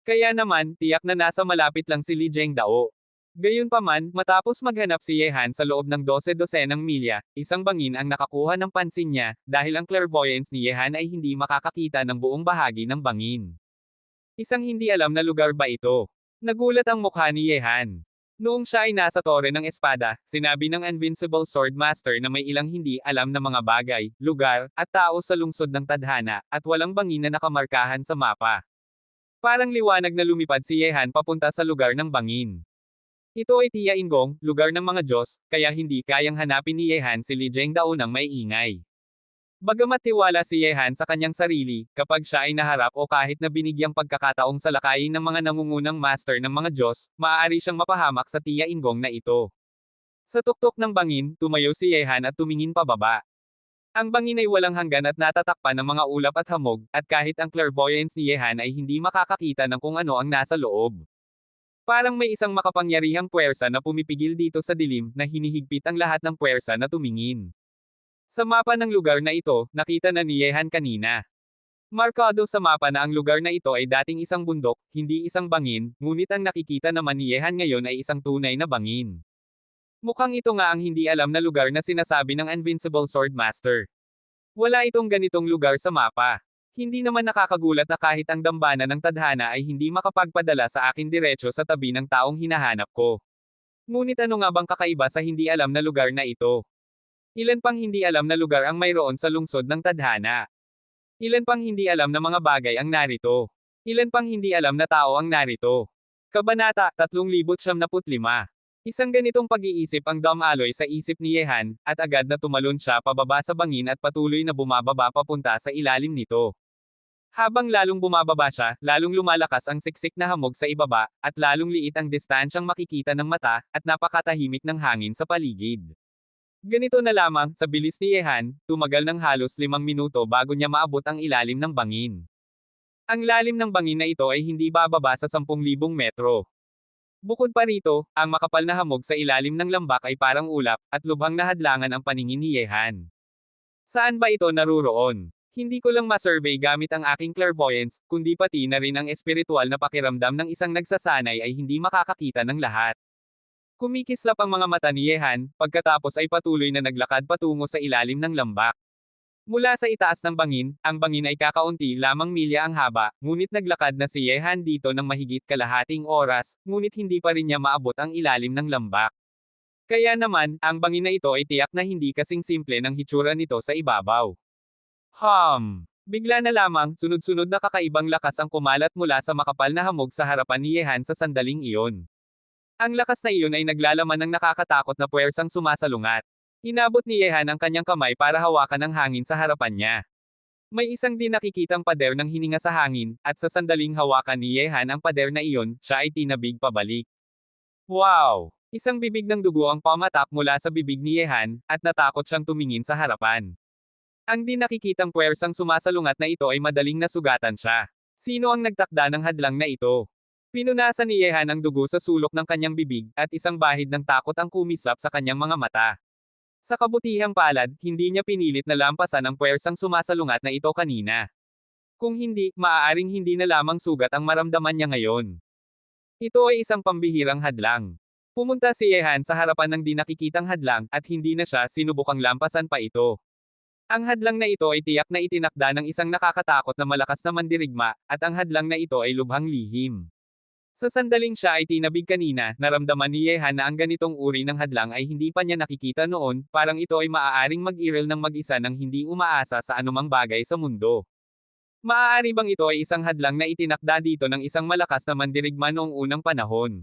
Kaya naman, tiyak na nasa malapit lang si Li Zhengdao. Gayunpaman, matapos maghanap si Yehan sa loob ng 12-dosenang milya, isang bangin ang nakakuha ng pansin niya, dahil ang clairvoyance ni Yehan ay hindi makakakita ng buong bahagi ng bangin. Isang hindi alam na lugar ba ito? Nagulat ang mukha ni Yehan. Noong siya ay nasa tore ng espada, sinabi ng Invincible Sword Master na may ilang hindi alam na mga bagay, lugar, at tao sa lungsod ng tadhana, at walang bangin na nakamarkahan sa mapa. Parang liwanag na lumipad si Yehan papunta sa lugar ng bangin. Ito ay Tiaingong, lugar ng mga Diyos, kaya hindi kayang hanapin ni Yehan si Li Zhengdao ng may ingay. Bagamat tiwala si Yehan sa kanyang sarili, kapag siya ay naharap o kahit na binigyang pagkakataong salakayin ng mga nangungunang master ng mga Diyos, maaari siyang mapahamak sa Tia Inggong na ito. Sa tuktok ng bangin, tumayo si Yehan at tumingin pababa. Ang bangin ay walang hanggan at natatakpan ng mga ulap at hamog, at kahit ang clairvoyance ni Yehan ay hindi makakakita ng kung ano ang nasa loob. Parang may isang makapangyarihang puwersa na pumipigil dito sa dilim na hinihigpit ang lahat ng puwersa na tumingin. Sa mapa ng lugar na ito, nakita na ni Yehan kanina. Markado sa mapa na ang lugar na ito ay dating isang bundok, hindi isang bangin, ngunit ang nakikita naman ni Yehan ngayon ay isang tunay na bangin. Mukhang ito nga ang hindi alam na lugar na sinasabi ng Invincible Sword Master. Wala itong ganitong lugar sa mapa. Hindi naman nakakagulat na kahit ang dambana ng tadhana ay hindi makapagpadala sa akin diretso sa tabi ng taong hinahanap ko. Ngunit ano nga bang kakaiba sa hindi alam na lugar na ito? Ilan pang hindi alam na lugar ang mayroon sa lungsod ng tadhana? Ilan pang hindi alam na mga bagay ang narito? Ilan pang hindi alam na tao ang narito? Kabanata 375. Isang ganitong pag-iisip ang dumaloy sa isip ni Yehan, at agad na tumalon siya pababa sa bangin at patuloy na bumababa papunta sa ilalim nito. Habang lalong bumababa siya, lalong lumalakas ang siksik na hamog sa ibaba, at lalong liit ang distansyang makikita ng mata, at napakatahimik ng hangin sa paligid. Ganito na lamang, sa bilis ni Yehan, tumagal ng halos 5 minuto bago niya maabot ang ilalim ng bangin. Ang lalim ng bangin na ito ay hindi bababa sa 10,000 metro. Bukod pa rito, ang makapal na hamog sa ilalim ng lambak ay parang ulap, at lubhang nahadlangan ang paningin ni Yehan. Saan ba ito naruroon? Hindi ko lang ma-survey gamit ang aking clairvoyance, kundi pati na rin ang espiritual na pakiramdam ng isang nagsasanay ay hindi makakakita ng lahat. Kumikislap ang mga mata ni Yehan, pagkatapos ay patuloy na naglakad patungo sa ilalim ng lambak. Mula sa itaas ng bangin, ang bangin ay kakaunti lamang milya ang haba, ngunit naglakad na si Yehan dito ng mahigit kalahating oras, ngunit hindi pa rin niya maabot ang ilalim ng lambak. Kaya naman, ang bangin na ito ay tiyak na hindi kasing simple ng hitsura nito sa ibabaw. Bigla na lamang, sunod-sunod na kakaibang lakas ang kumalat mula sa makapal na hamog sa harapan ni Yehan sa sandaling iyon. Ang lakas na iyon ay naglalaman ng nakakatakot na puwersang sumasalungat. Inabot ni Yehan ang kanyang kamay para hawakan ang hangin sa harapan niya. May isang di nakikitang pader ng hininga sa hangin, at sa sandaling hawakan ni Yehan ang pader na iyon, siya ay tinabig pabalik. Wow! Isang bibig ng dugo ang pamatak mula sa bibig ni Yehan, at natakot siyang tumingin sa harapan. Ang di nakikitang puwersang sumasalungat na ito ay madaling nasugatan siya. Sino ang nagtakda ng hadlang na ito? Pinunasan ni Yehan ang dugo sa sulok ng kanyang bibig, at isang bahid ng takot ang kumislap sa kanyang mga mata. Sa kabutihang palad, hindi niya pinilit na lampasan ang puwersang sumasalungat na ito kanina. Kung hindi, maaaring hindi na lamang sugat ang maramdaman niya ngayon. Ito ay isang pambihirang hadlang. Pumunta si Yehan sa harapan ng di nakikitang hadlang, at hindi na siya sinubukang lampasan pa ito. Ang hadlang na ito ay tiyak na itinakda ng isang nakakatakot na malakas na mandirigma, at ang hadlang na ito ay lubhang lihim. Sa sandaling siya ay tinabig kanina, naramdaman ni Yehan na ang ganitong uri ng hadlang ay hindi pa niya nakikita noon, parang ito ay maaaring mag-iral ng mag-isa nang hindi umaasa sa anumang bagay sa mundo. Maaari bang ito ay isang hadlang na itinakda dito ng isang malakas na mandirigma noong unang panahon?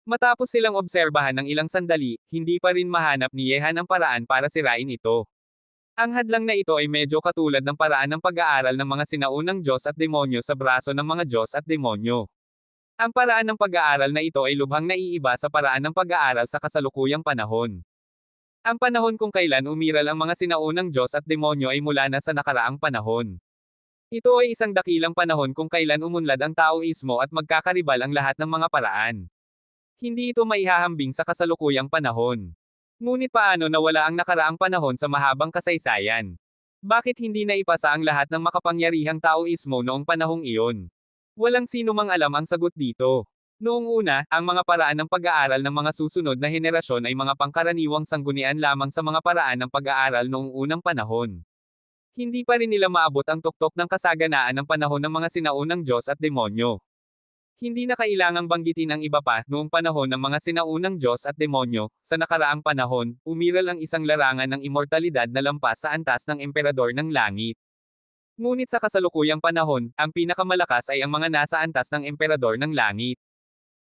Matapos silang obserbahan ng ilang sandali, hindi pa rin mahanap ni Yehan ang paraan para sirain ito. Ang hadlang na ito ay medyo katulad ng paraan ng pag-aaral ng mga sinaunang Diyos at demonyo sa braso ng mga Diyos at demonyo. Ang paraan ng pag-aaral na ito ay lubhang naiiba sa paraan ng pag-aaral sa kasalukuyang panahon. Ang panahon kung kailan umiral ang mga sinaunang Diyos at demonyo ay mula na sa nakaraang panahon. Ito ay isang dakilang panahon kung kailan umunlad ang Taoismo at magkakaribal ang lahat ng mga paraan. Hindi ito maihahambing sa kasalukuyang panahon. Ngunit paano nawala ang nakaraang panahon sa mahabang kasaysayan? Bakit hindi naipasa ang lahat ng makapangyarihang Taoismo noong panahong iyon? Walang sino mang alam ang sagot dito. Noong una, ang mga paraan ng pag-aaral ng mga susunod na henerasyon ay mga pangkaraniwang sanggunian lamang sa mga paraan ng pag-aaral noong unang panahon. Hindi pa rin nila maabot ang tuktok ng kasaganaan ng panahon ng mga sinaunang Diyos at demonyo. Hindi na kailangang banggitin ang iba pa, noong panahon ng mga sinaunang Diyos at demonyo, sa nakaraang panahon, umiral ang isang larangan ng immortalidad na lampas sa antas ng emperador ng langit. Ngunit sa kasalukuyang panahon, ang pinakamalakas ay ang mga nasa antas ng emperador ng langit.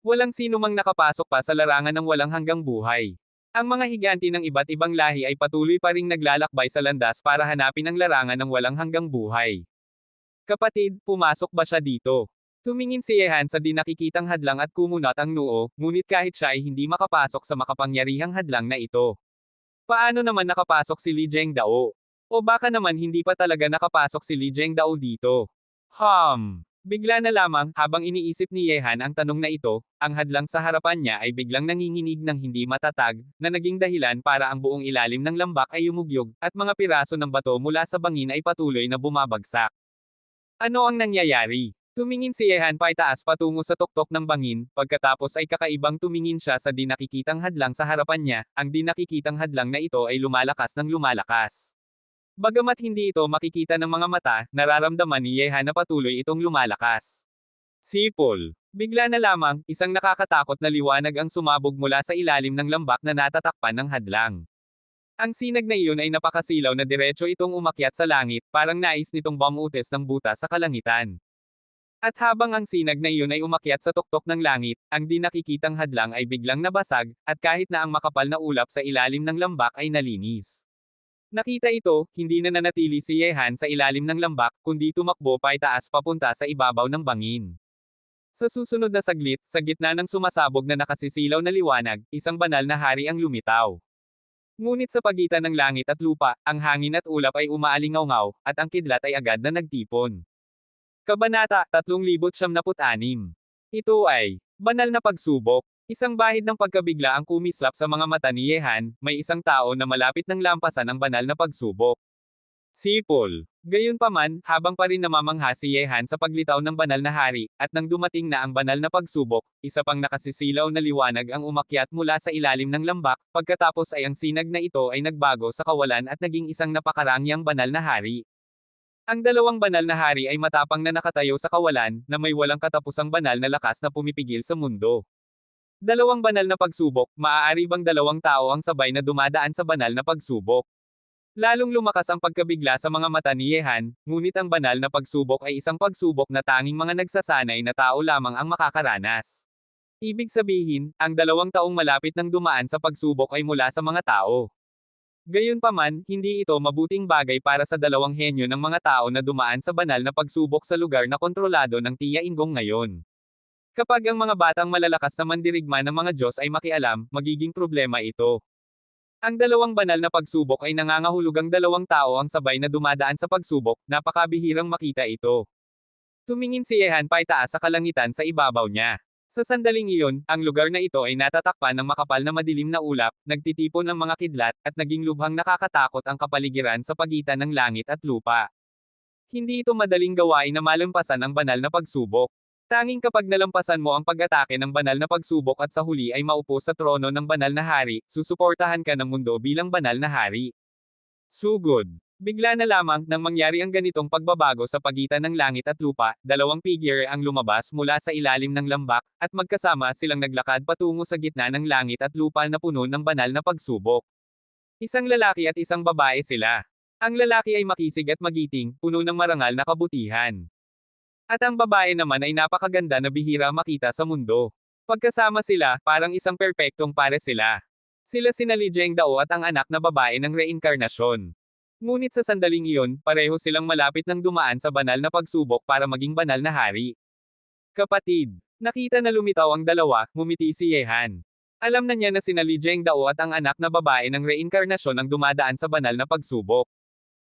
Walang sino mang nakapasok pa sa larangan ng walang hanggang buhay. Ang mga higanti ng iba't ibang lahi ay patuloy pa ring naglalakbay sa landas para hanapin ang larangan ng walang hanggang buhay. Kapatid, pumasok ba siya dito? Tumingin si Yehan sa di nakikitang hadlang at kumunat ang noo, ngunit kahit siya ay hindi makapasok sa makapangyarihang hadlang na ito. Paano naman nakapasok si Li Zhengdao? O baka naman hindi pa talaga nakapasok si Li Zhengdao dito? Bigla na lamang, habang iniisip ni Yehan ang tanong na ito, ang hadlang sa harapan niya ay biglang nanginginig ng hindi matatag, na naging dahilan para ang buong ilalim ng lambak ay yumugyog, at mga piraso ng bato mula sa bangin ay patuloy na bumabagsak. Ano ang nangyayari? Tumingin si Yehan paitaas patungo sa tuktok ng bangin, pagkatapos ay kakaibang tumingin siya sa di nakikitang hadlang sa harapan niya, ang di nakikitang hadlang na ito ay lumalakas ng lumalakas. Bagamat hindi ito makikita ng mga mata, nararamdaman ni Yehan na patuloy itong lumalakas. Sipol. Bigla na lamang, isang nakakatakot na liwanag ang sumabog mula sa ilalim ng lambak na natatakpan ng hadlang. Ang sinag na iyon ay napakasilaw na diretso itong umakyat sa langit, parang nais nitong bumutes ng butas sa kalangitan. At habang ang sinag na iyon ay umakyat sa tuktok ng langit, ang di nakikitang hadlang ay biglang nabasag, at kahit na ang makapal na ulap sa ilalim ng lambak ay nalinis. Nakita ito, hindi na nanatili si Yehan sa ilalim ng lambak, kundi tumakbo paitaas papunta sa ibabaw ng bangin. Sa susunod na saglit, sa gitna ng sumasabog na nakasisilaw na liwanag, isang banal na hari ang lumitaw. Ngunit sa pagitan ng langit at lupa, ang hangin at ulap ay umaalingaw-ngaw, at ang kidlat ay agad na nagtipon. Kabanata 396. Ito ay banal na pagsubok. Isang bahid ng pagkabigla ang kumislap sa mga mata ni Yehan, may isang tao na malapit ng lampasan ang banal na pagsubok. Sipol. Gayunpaman, habang pa rin namamangha si Yehan sa paglitaw ng banal na hari, at nang dumating na ang banal na pagsubok, isa pang nakasisilaw na liwanag ang umakyat mula sa ilalim ng lambak, pagkatapos ay ang sinag na ito ay nagbago sa kawalan at naging isang napakarangyang banal na hari. Ang dalawang banal na hari ay matapang na nakatayo sa kawalan, na may walang katapusang banal na lakas na pumipigil sa mundo. Dalawang banal na pagsubok, maaari bang dalawang tao ang sabay na dumadaan sa banal na pagsubok? Lalong lumakas ang pagkabigla sa mga mata ni Yehan, ngunit ang banal na pagsubok ay isang pagsubok na tanging mga nagsasanay na tao lamang ang makakaranas. Ibig sabihin, ang dalawang taong malapit nang dumaan sa pagsubok ay mula sa mga tao. Gayunpaman, hindi ito mabuting bagay para sa dalawang henyo ng mga tao na dumaan sa banal na pagsubok sa lugar na kontrolado ng Tia Inggong ngayon. Kapag ang mga batang malalakas na mandirigma ng mga Diyos ay makialam, magiging problema ito. Ang dalawang banal na pagsubok ay nangangahulugang dalawang tao ang sabay na dumadaan sa pagsubok, napakabihirang makita ito. Tumingin si Yehan paitaas sa kalangitan sa ibabaw niya. Sa sandaling iyon, ang lugar na ito ay natatakpan ng makapal na madilim na ulap, nagtitipon ng mga kidlat, at naging lubhang nakakatakot ang kapaligiran sa pagitan ng langit at lupa. Hindi ito madaling gawain na malampasan ang banal na pagsubok. Tanging kapag nalampasan mo ang pag-atake ng banal na pagsubok at sa huli ay maupo sa trono ng banal na hari, susuportahan ka ng mundo bilang banal na hari. Sugod. Bigla na lamang, nang mangyari ang ganitong pagbabago sa pagitan ng langit at lupa, dalawang figure ang lumabas mula sa ilalim ng lambak, at magkasama silang naglakad patungo sa gitna ng langit at lupa na puno ng banal na pagsubok. Isang lalaki at isang babae sila. Ang lalaki ay makisig at magiting, puno ng marangal na kabutihan. At ang babae naman ay napakaganda na bihira makita sa mundo. Pagkasama sila, parang isang perpektong pares sila. Sila sina Li Zhengdao at ang anak na babae ng reinkarnasyon. Ngunit sa sandaling iyon, pareho silang malapit ng dumaan sa banal na pagsubok para maging banal na hari. Kapatid, nakita na lumitaw ang dalawa, ngumiti si Yehan. Alam na niya na sina Li Zhengdao at ang anak na babae ng reinkarnasyon ang dumadaan sa banal na pagsubok.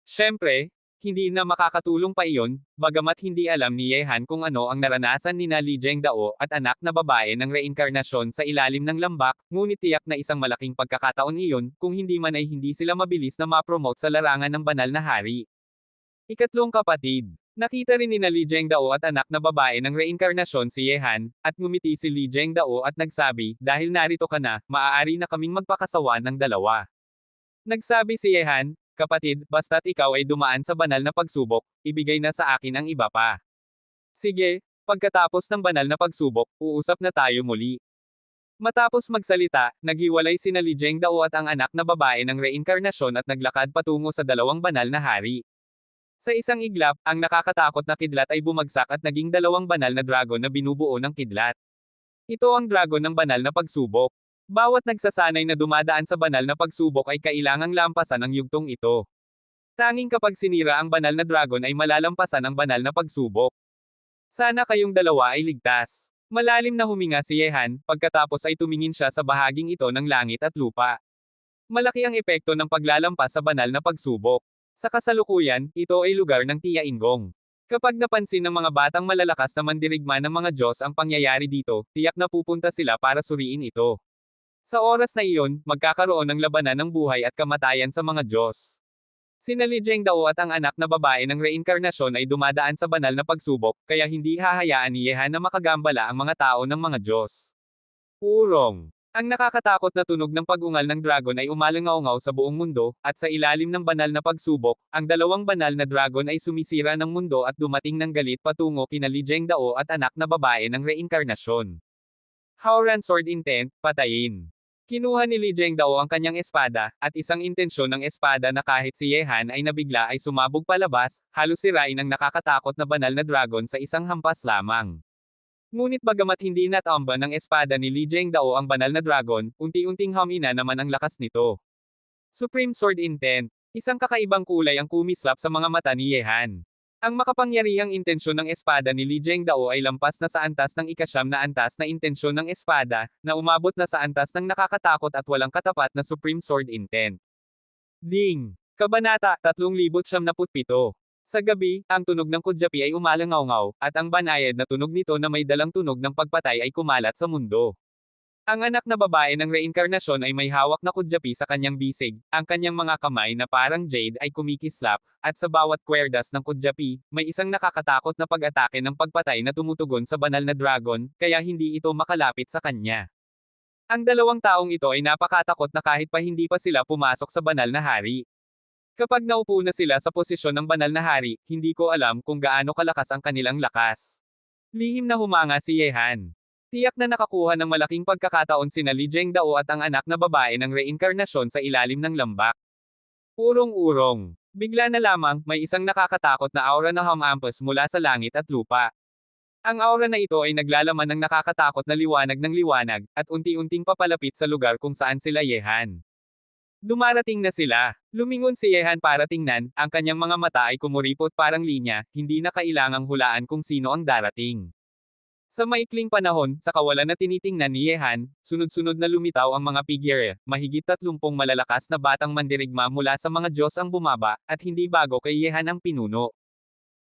Siyempre, hindi na makakatulong pa iyon, bagamat hindi alam ni Yehan kung ano ang naranasan ni Li Zhengdao at anak na babae ng reinkarnasyon sa ilalim ng lambak, ngunit tiyak na isang malaking pagkakataon iyon, kung hindi man ay hindi sila mabilis na ma-promote sa larangan ng banal na hari. Ikatlong kapatid. Nakita rin ni Li Zhengdao at anak na babae ng reinkarnasyon si Yehan, at ngumiti si Li Zhengdao at nagsabi, dahil narito ka na, maaari na kaming magpakasawa ng dalawa. Nagsabi si Yehan, kapatid, basta't ikaw ay dumaan sa banal na pagsubok, ibigay na sa akin ang iba pa. Sige, pagkatapos ng banal na pagsubok, uusap na tayo muli. Matapos magsalita, naghiwalay sina Li Zhengdao at ang anak na babae ng reinkarnasyon at naglakad patungo sa dalawang banal na hari. Sa isang iglap, ang nakakatakot na kidlat ay bumagsak at naging dalawang banal na dragon na binubuo ng kidlat. Ito ang dragon ng banal na pagsubok. Bawat nagsasanay na dumadaan sa banal na pagsubok ay kailangang lampasan ang yugtong ito. Tanging kapag sinira ang banal na dragon ay malalampasan ang banal na pagsubok. Sana kayong dalawa ay ligtas. Malalim na huminga si Yehan, pagkatapos ay tumingin siya sa bahaging ito ng langit at lupa. Malaki ang epekto ng paglalampas sa banal na pagsubok. Sa kasalukuyan, ito ay lugar ng Tia Inggong. Kapag napansin ng mga batang malalakas na mandirigma ng mga Diyos ang pangyayari dito, tiyak na pupunta sila para suriin ito. Sa oras na iyon, magkakaroon ng labanan ng buhay at kamatayan sa mga Diyos. Sina Li Zhengdao at ang anak na babae ng reinkarnasyon ay dumadaan sa banal na pagsubok, kaya hindi hahayaan ni Yehan na makagambala ang mga tao ng mga Diyos. Urong. Ang nakakatakot na tunog ng pag-ungal ng dragon ay umalangaw-ngaw sa buong mundo, at sa ilalim ng banal na pagsubok, ang dalawang banal na dragon ay sumisira ng mundo at dumating ng galit patungo kina Li Zhengdao at anak na babae ng reinkarnasyon. Howran Sword Intent, patayin. Kinuha ni Li Zhengdao ang kanyang espada, at isang intensyon ng espada na kahit si Yehan ay nabigla ay sumabog palabas, halos sirain ang nakakatakot na banal na dragon sa isang hampas lamang. Ngunit bagamat hindi natamba ng espada ni Li Zhengdao ang banal na dragon, unti-unting humina naman ang lakas nito. Supreme Sword Intent. Isang kakaibang kulay ang kumislap sa mga mata ni Yehan. Ang makapangyarihang intensyon ng espada ni Li Zhengdao ay lampas na sa antas ng ikasyam na antas na intensyon ng espada, na umabot na sa antas ng nakakatakot at walang katapat na Supreme Sword Intent. Ding! Kabanata 397. Sa gabi, ang tunog ng kudyapi ay umalangaw-ngaw, at ang banayad na tunog nito na may dalang tunog ng pagpatay ay kumalat sa mundo. Ang anak na babae ng reinkarnasyon ay may hawak na kudyapi sa kanyang bisig, ang kanyang mga kamay na parang jade ay kumikislap, at sa bawat kwerdas ng kudyapi, may isang nakakatakot na pag-atake ng pagpatay na tumutugon sa banal na dragon, kaya hindi ito makalapit sa kanya. Ang dalawang taong ito ay napakatakot na kahit pa hindi pa sila pumasok sa banal na hari. Kapag naupo na sila sa posisyon ng banal na hari, hindi ko alam kung gaano kalakas ang kanilang lakas. Lihim na humanga si Yehan. Tiyak na nakakuha ng malaking pagkakataon sina Li Zhengdao at ang anak na babae ng reinkarnasyon sa ilalim ng lambak. Urong-urong. Bigla na lamang, may isang nakakatakot na aura na humampas mula sa langit at lupa. Ang aura na ito ay naglalaman ng nakakatakot na liwanag ng liwanag, at unti-unting papalapit sa lugar kung saan sila Yehan. Dumarating na sila. Lumingon si Yehan para tingnan, ang kanyang mga mata ay kumuripot parang linya, hindi na kailangang hulaan kung sino ang darating. Sa maikling panahon, sa kawalan na tinitingnan ni Yehan, sunod-sunod na lumitaw ang mga figure, mahigit 30 malalakas na batang mandirigma mula sa mga Diyos ang bumaba, at hindi bago kay Yehan ang pinuno.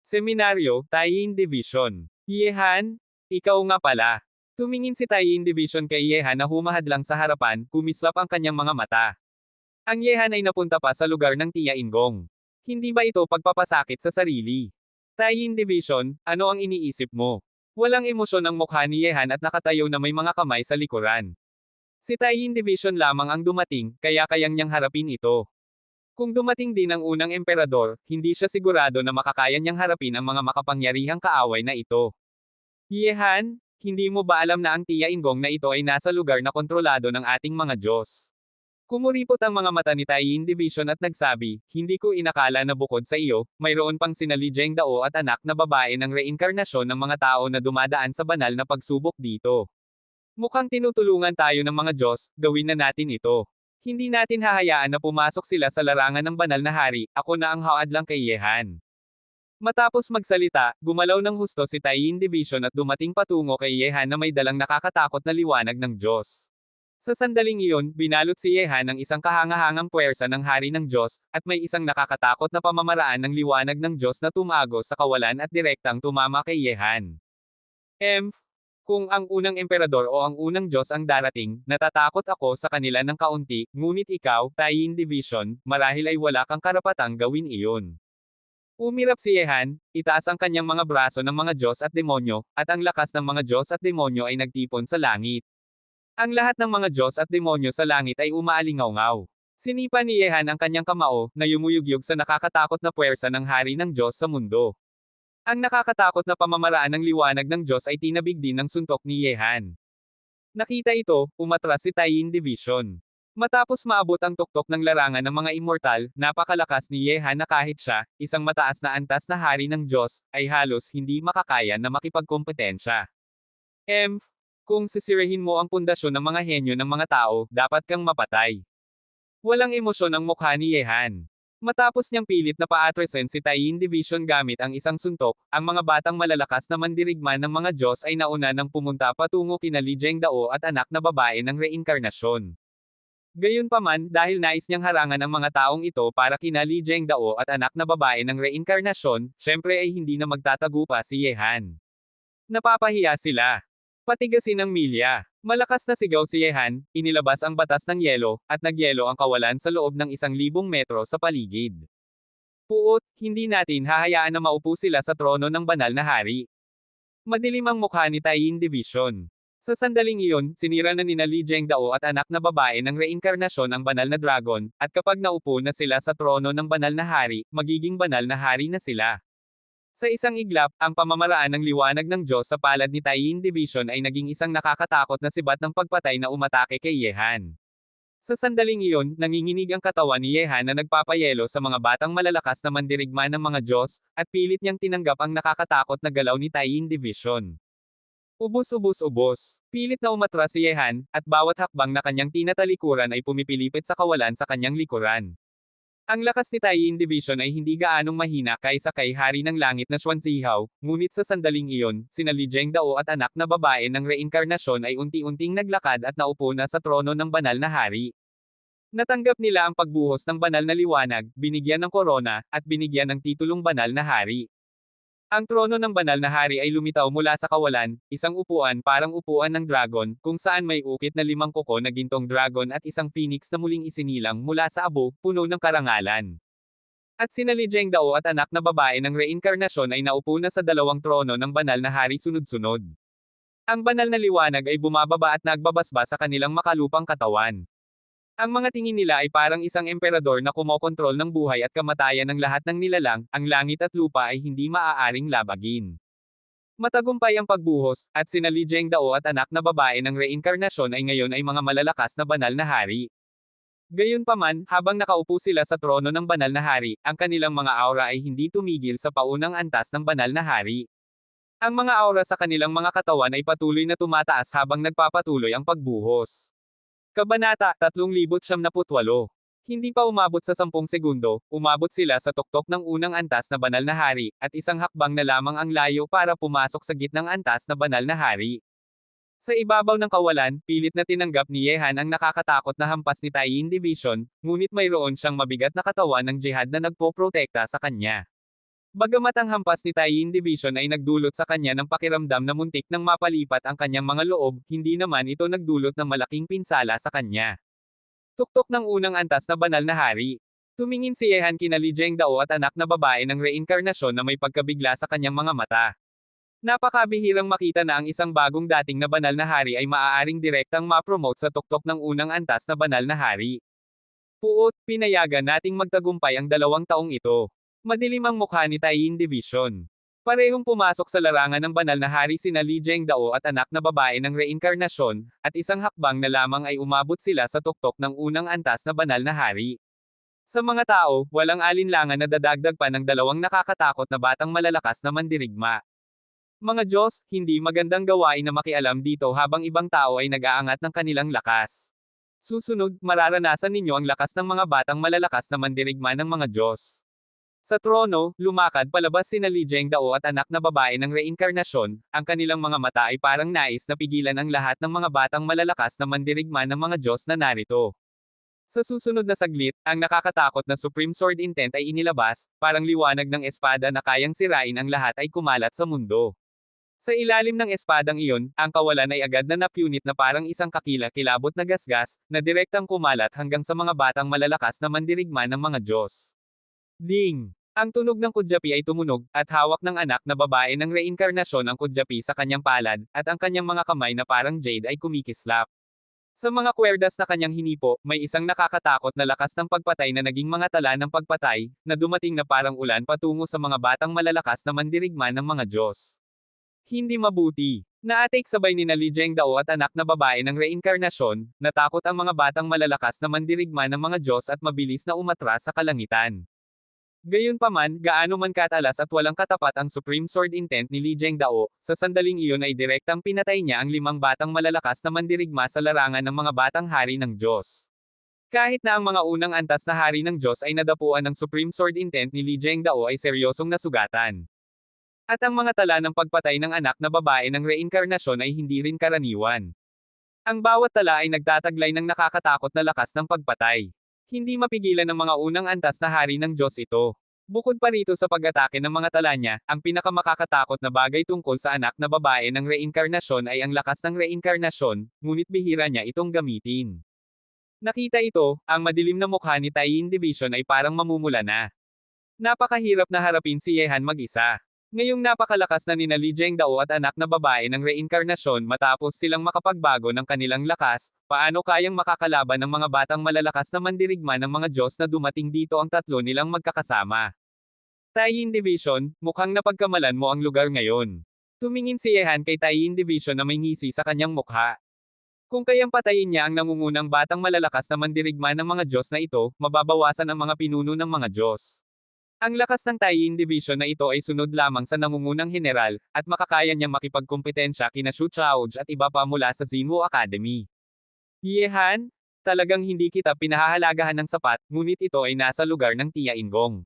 Seminaryo, Taiyin Division. Yehan? Ikaw nga pala. Tumingin si Taiyin Division kay Yehan na humahadlang sa harapan, kumislap ang kanyang mga mata. Ang Yehan ay napunta pa sa lugar ng Tia Inggong. Hindi ba ito pagpapasakit sa sarili? Taiyin Division, ano ang iniisip mo? Walang emosyon ang mukha ni Yehan at nakatayo na may mga kamay sa likuran. Si Taiyin Division lamang ang dumating, kaya kayang niyang harapin ito. Kung dumating din ang unang emperador, hindi siya sigurado na makakaya niyang harapin ang mga makapangyarihang kaaway na ito. Yehan, hindi mo ba alam na ang Tia Inggong na ito ay nasa lugar na kontrolado ng ating mga Diyos? Kumuripot ang mga mata ni Taiyin Division at nagsabi, hindi ko inakala na bukod sa iyo, mayroon pang sina Li Zhengdao at anak na babae ng reinkarnasyon ng mga tao na dumadaan sa banal na pagsubok dito. Mukhang tinutulungan tayo ng mga Diyos, gawin na natin ito. Hindi natin hahayaan na pumasok sila sa larangan ng banal na hari, ako na ang haad lang kay Yehan. Matapos magsalita, gumalaw ng husto si Taiyin Division at dumating patungo kay Yehan na may dalang nakakatakot na liwanag ng Diyos. Sa sandaling iyon, binalot si Yehan ng isang kahangahangang puwersa ng hari ng Diyos, at may isang nakakatakot na pamamaraan ng liwanag ng Diyos na tumago sa kawalan at direktang tumama kay Yehan. Kung ang unang emperador o ang unang Diyos ang darating, natatakot ako sa kanila ng kaunti, ngunit ikaw, Taiyin Division, marahil ay wala kang karapatang gawin iyon. Umirap si Yehan, itaas ang kanyang mga braso ng mga Diyos at demonyo, at ang lakas ng mga Diyos at demonyo ay nagtipon sa langit. Ang lahat ng mga Diyos at demonyo sa langit ay umaalingaw-ngaw. Sinipa ni Yehan ang kanyang kamao, na yumuyugyug sa nakakatakot na puwersa ng hari ng Diyos sa mundo. Ang nakakatakot na pamamaraan ng liwanag ng Diyos ay tinabig din ng suntok ni Yehan. Nakita ito, umatras si Taiyin Division. Matapos maabot ang tuktok ng larangan ng mga immortal, napakalakas ni Yehan na kahit siya, isang mataas na antas na hari ng Diyos, ay halos hindi makakaya na makipagkompetensya. Kung sisirahin mo ang pundasyon ng mga henyo ng mga tao, dapat kang mapatay. Walang emosyon ang mukha ni Yehan. Matapos niyang pilit na paatresin si Taiyin Division gamit ang isang suntok, ang mga batang malalakas na mandirigma ng mga Diyos ay nauna ng pumunta patungo kina Li Zhengdao at anak na babae ng reinkarnasyon. Gayunpaman, dahil nais niyang harangan ang mga taong ito para kina Li Zhengdao at anak na babae ng reinkarnasyon, syempre ay hindi na magtatago pa si Yehan. Napapahiya sila. Patigasin ang milya. Malakas na sigaw si Yehan, inilabas ang batas ng yelo, at nagyelo ang kawalan sa loob ng 1,000 metro sa paligid. Puot, hindi natin hahayaan na maupo sila sa trono ng banal na hari. Madilim ang mukha ni Taiyin Division. Sa sandaling iyon, sinira na nina Li Zhengdao at anak na babae ng reinkarnasyon ang banal na dragon, at kapag naupo na sila sa trono ng banal na hari, magiging banal na hari na sila. Sa isang iglap, ang pamamaraan ng liwanag ng Diyos sa palad ni Taiyin Division ay naging isang nakakatakot na sibat ng pagpatay na umatake kay Yehan. Sa sandaling iyon, nanginginig ang katawan ni Yehan na nagpapayelo sa mga batang malalakas na mandirigma ng mga Diyos, at pilit niyang tinanggap ang nakakatakot na galaw ni Taiyin Division. Ubus-ubus-ubos. Pilit na umatras si Yehan, at bawat hakbang na kanyang tinatalikuran ay pumipilipit sa kawalan sa kanyang likuran. Ang lakas ni Taiyin Division ay hindi gaanong mahina kaysa kay Hari ng Langit na Xuanzihaw, ngunit sa sandaling iyon, sina Li Zhengdao at anak na babae ng reinkarnasyon ay unti-unting naglakad at naupo na sa trono ng banal na hari. Natanggap nila ang pagbuhos ng banal na liwanag, binigyan ng korona, at binigyan ng titulong banal na hari. Ang trono ng banal na hari ay lumitaw mula sa kawalan, isang upuan parang upuan ng dragon, kung saan may ukit na 5 kuko na gintong dragon at isang phoenix na muling isinilang mula sa abo, puno ng karangalan. At sina Li Zhengdao at anak na babae ng reinkarnasyon ay naupo na sa 2 trono ng banal na hari sunod-sunod. Ang banal na liwanag ay bumababa at nagbabasbas sa kanilang makalupang katawan. Ang mga tingin nila ay parang isang emperador na kumokontrol ng buhay at kamatayan ng lahat ng nilalang, ang langit at lupa ay hindi maaaring labagin. Matagumpay ang pagbuhos, at sina Li Zhengdao at anak na babae ng reinkarnasyon ay ngayon ay mga malalakas na banal na hari. Gayunpaman, habang nakaupo sila sa trono ng banal na hari, ang kanilang mga aura ay hindi tumigil sa paunang antas ng banal na hari. Ang mga aura sa kanilang mga katawan ay patuloy na tumataas habang nagpapatuloy ang pagbuhos. Kabanata 3078. Hindi pa umabot sa 10 segundo, umabot sila sa tuktok ng unang antas na banal na hari, at isang hakbang na lamang ang layo para pumasok sa gitnang antas na banal na hari. Sa ibabaw ng kawalan, pilit na tinanggap ni Yehan ang nakakatakot na hampas ni Taiyin Division, ngunit mayroon siyang mabigat na katawan ng jihad na nagpoprotekta sa kanya. Bagamat ang hampas ni Taiyin Division ay nagdulot sa kanya ng pakiramdam na muntik nang mapalipat ang kanyang mga loob, hindi naman ito nagdulot ng malaking pinsala sa kanya. Tuktok ng unang antas na banal na hari. Tumingin si Yehan kina Li Zhengdao at anak na babae ng reinkarnasyon na may pagkabigla sa kanyang mga mata. Napakabihirang makita na ang isang bagong dating na banal na hari ay maaaring direktang ma-promote sa tuktok ng unang antas na banal na hari. Puot, pinayagan nating magtagumpay ang 2 taong ito. Madilim ang mukha ni Taiyin Division. Parehong pumasok sa larangan ng banal na hari sina Li Zhengdao at anak na babae ng reinkarnasyon, at isang hakbang na lamang ay umabot sila sa tuktok ng unang antas na banal na hari. Sa mga tao, walang alinlangan na dadagdag pa ng 2 nakakatakot na batang malalakas na mandirigma. Mga Diyos, hindi magandang gawain na makialam dito habang ibang tao ay nag-aangat ng kanilang lakas. Susunod, mararanasan ninyo ang lakas ng mga batang malalakas na mandirigma ng mga Diyos. Sa trono, lumakad palabas sina Li Zhengdao at anak na babae ng reinkarnasyon, ang kanilang mga mata ay parang nais na pigilan ang lahat ng mga batang malalakas na mandirigma ng mga Diyos na narito. Sa susunod na saglit, ang nakakatakot na Supreme Sword Intent ay inilabas, parang liwanag ng espada na kayang sirain ang lahat ay kumalat sa mundo. Sa ilalim ng espadang iyon, ang kawalan ay agad na napunit na parang isang kakila-kilabot na gasgas, na direktang kumalat hanggang sa mga batang malalakas na mandirigma ng mga Diyos. Ding! Ang tunog ng kudyapi ay tumunog, at hawak ng anak na babae ng reinkarnasyon ang kudyapi sa kanyang palad, at ang kanyang mga kamay na parang jade ay kumikislap. Sa mga kwerdas na kanyang hinipo, may isang nakakatakot na lakas ng pagpatay na naging mga tala ng pagpatay, na dumating na parang ulan patungo sa mga batang malalakas na mandirigma ng mga Diyos. Hindi mabuti. Na-atake sabay ni Li Zhengdao at anak na babae ng reinkarnasyon, natakot ang mga batang malalakas na mandirigma ng mga Diyos at mabilis na umatras sa kalangitan. Gayunpaman, gaano man katalas at walang katapat ang Supreme Sword Intent ni Li Zhengdao, sa sandaling iyon ay direktang pinatay niya ang 5 batang malalakas na mandirigma sa larangan ng mga batang hari ng Diyos. Kahit na ang mga unang antas na hari ng Diyos ay nadapuan ng Supreme Sword Intent ni Li Zhengdao ay seryosong nasugatan. At ang mga tala ng pagpatay ng anak na babae ng reinkarnasyon ay hindi rin karaniwan. Ang bawat tala ay nagtataglay ng nakakatakot na lakas ng pagpatay. Hindi mapigilan ng mga unang antas na hari ng Diyos ito. Bukod pa rito sa pag-atake ng mga tala niya, ang pinakamakakatakot na bagay tungkol sa anak na babae ng reinkarnasyon ay ang lakas ng reinkarnasyon, ngunit bihira niya itong gamitin. Nakita ito, ang madilim na mukha ni Taiyin Division ay parang mamumula na. Napakahirap na harapin si Yehan mag-isa. Ngayong napakalakas na nina Li Zhengdao at anak na babae ng reinkarnasyon matapos silang makapagbago ng kanilang lakas, paano kayang makakalaban ng mga batang malalakas na mandirigma ng mga Diyos na dumating dito ang tatlo nilang magkakasama? Taiyin Division, mukhang napagkamalan mo ang lugar ngayon. Tumingin si Yehan kay Taiyin Division na may ngisi sa kanyang mukha. Kung kayang patayin niya ang nangungunang batang malalakas na mandirigma ng mga Diyos na ito, mababawasan ang mga pinuno ng mga Diyos. Ang lakas ng Taiyin Division na ito ay sunod lamang sa nangungunang general, at makakaya niyang makipagkompetensya kina Xu Chaoj at iba pa mula sa Xinwu Academy. Yehan, talagang hindi kita pinahahalagahan ng sapat, ngunit ito ay nasa lugar ng Tia Ingong.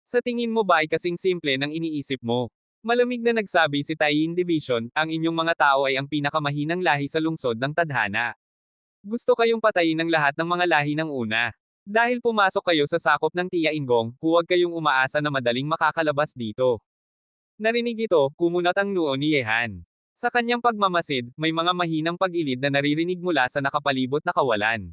Sa tingin mo ba ay kasing simple ng iniisip mo? Malamig na nagsabi si Taiyin Division, ang inyong mga tao ay ang pinakamahinang lahi sa lungsod ng tadhana. Gusto kayong patayin ng lahat ng mga lahi ng una. Dahil pumasok kayo sa sakop ng Tia Ingong, huwag kayong umaasa na madaling makakalabas dito. Narinig ito, kumunat ang noo ni Yehan. Sa kanyang pagmamasid, may mga mahinang pag-ilid na naririnig mula sa nakapalibot na kawalan.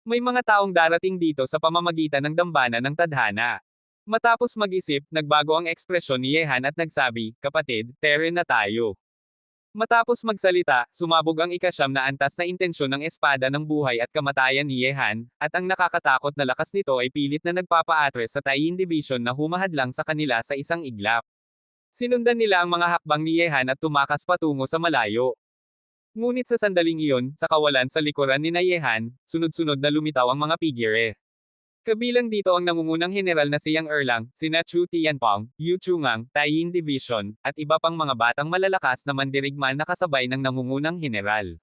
May mga taong darating dito sa pamamagitan ng dambana ng tadhana. Matapos mag-isip, nagbago ang ekspresyon ni Yehan at nagsabi, "Kapatid, tere na tayo." Matapos magsalita, sumabog ang ikasyam na antas na intensyon ng espada ng buhay at kamatayan ni Yehan, at ang nakakatakot na lakas nito ay pilit na nagpapa-atres sa Taiyin Division na humahadlang sa kanila sa isang iglap. Sinundan nila ang mga hakbang ni Yehan at tumakas patungo sa malayo. Ngunit sa sandaling iyon, sa kawalan sa likuran ni Yehan, sunod-sunod na lumitaw ang mga figure. Kabilang dito ang nangungunang general na si Yang Erlang, sina Chu Tianpong, Yu Chungang, Taiyin Division, at iba pang mga batang malalakas na mandirigma na kasabay ng nangungunang general.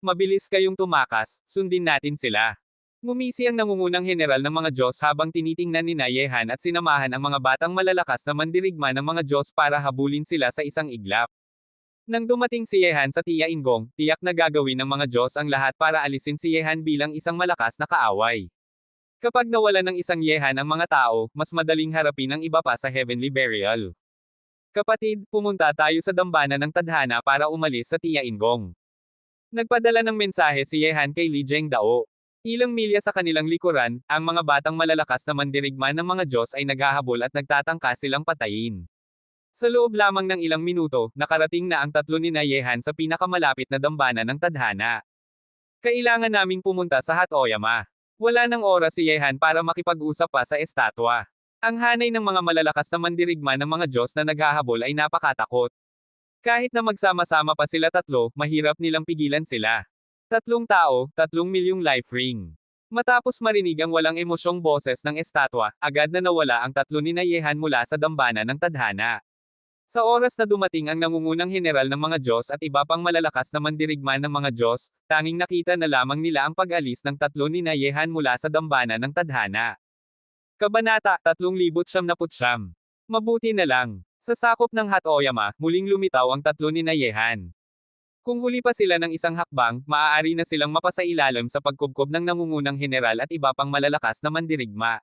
Mabilis kayong tumakas, sundin natin sila. Ngumisi ang nangungunang general ng mga Diyos habang tinitingnan ni Yehan at sinamahan ang mga batang malalakas na mandirigma ng mga Diyos para habulin sila sa isang iglap. Nang dumating si Yehan sa Tia Ingong, tiyak na gagawin ng mga Diyos ang lahat para alisin si Yehan bilang isang malakas na kaaway. Kapag nawala ng isang Yehan ang mga tao, mas madaling harapin ang iba pa sa Heavenly Burial. Kapatid, pumunta tayo sa dambana ng tadhana para umalis sa Tia Ingong. Nagpadala ng mensahe si Yehan kay Li Zhengdao. Ilang milya sa kanilang likuran, ang mga batang malalakas na mandirigma ng mga Diyos ay naghahabol at nagtatangka silang patayin. Sa loob lamang ng ilang minuto, nakarating na ang tatlo ni Yehan sa pinakamalapit na dambana ng tadhana. Kailangan naming pumunta sa Hat Oyama. Wala nang oras si Yehan para makipag-usap pa sa estatwa. Ang hanay ng mga malalakas na mandirigma ng mga Diyos na naghahabol ay napakatakot. Kahit na magsama-sama pa sila tatlo, mahirap nilang pigilan sila. 3 tao, 3 milyong life ring. Matapos marinig ang walang emosyong boses ng estatwa, agad na nawala ang tatlo ni Yehan mula sa dambana ng tadhana. Sa oras na dumating ang nangungunang general ng mga Diyos at iba pang malalakas na mandirigma ng mga Diyos, tanging nakita na lamang nila ang pag-alis ng tatlo ni Yehan mula sa dambana ng tadhana. Kabanata 3,900. Mabuti na lang. Sa sakop ng Hat Oyama, muling lumitaw ang tatlo ni Yehan. Kung huli pa sila ng isang hakbang, maaari na silang mapasailalim sa pagkubkob ng nangungunang general at iba pang malalakas na mandirigma.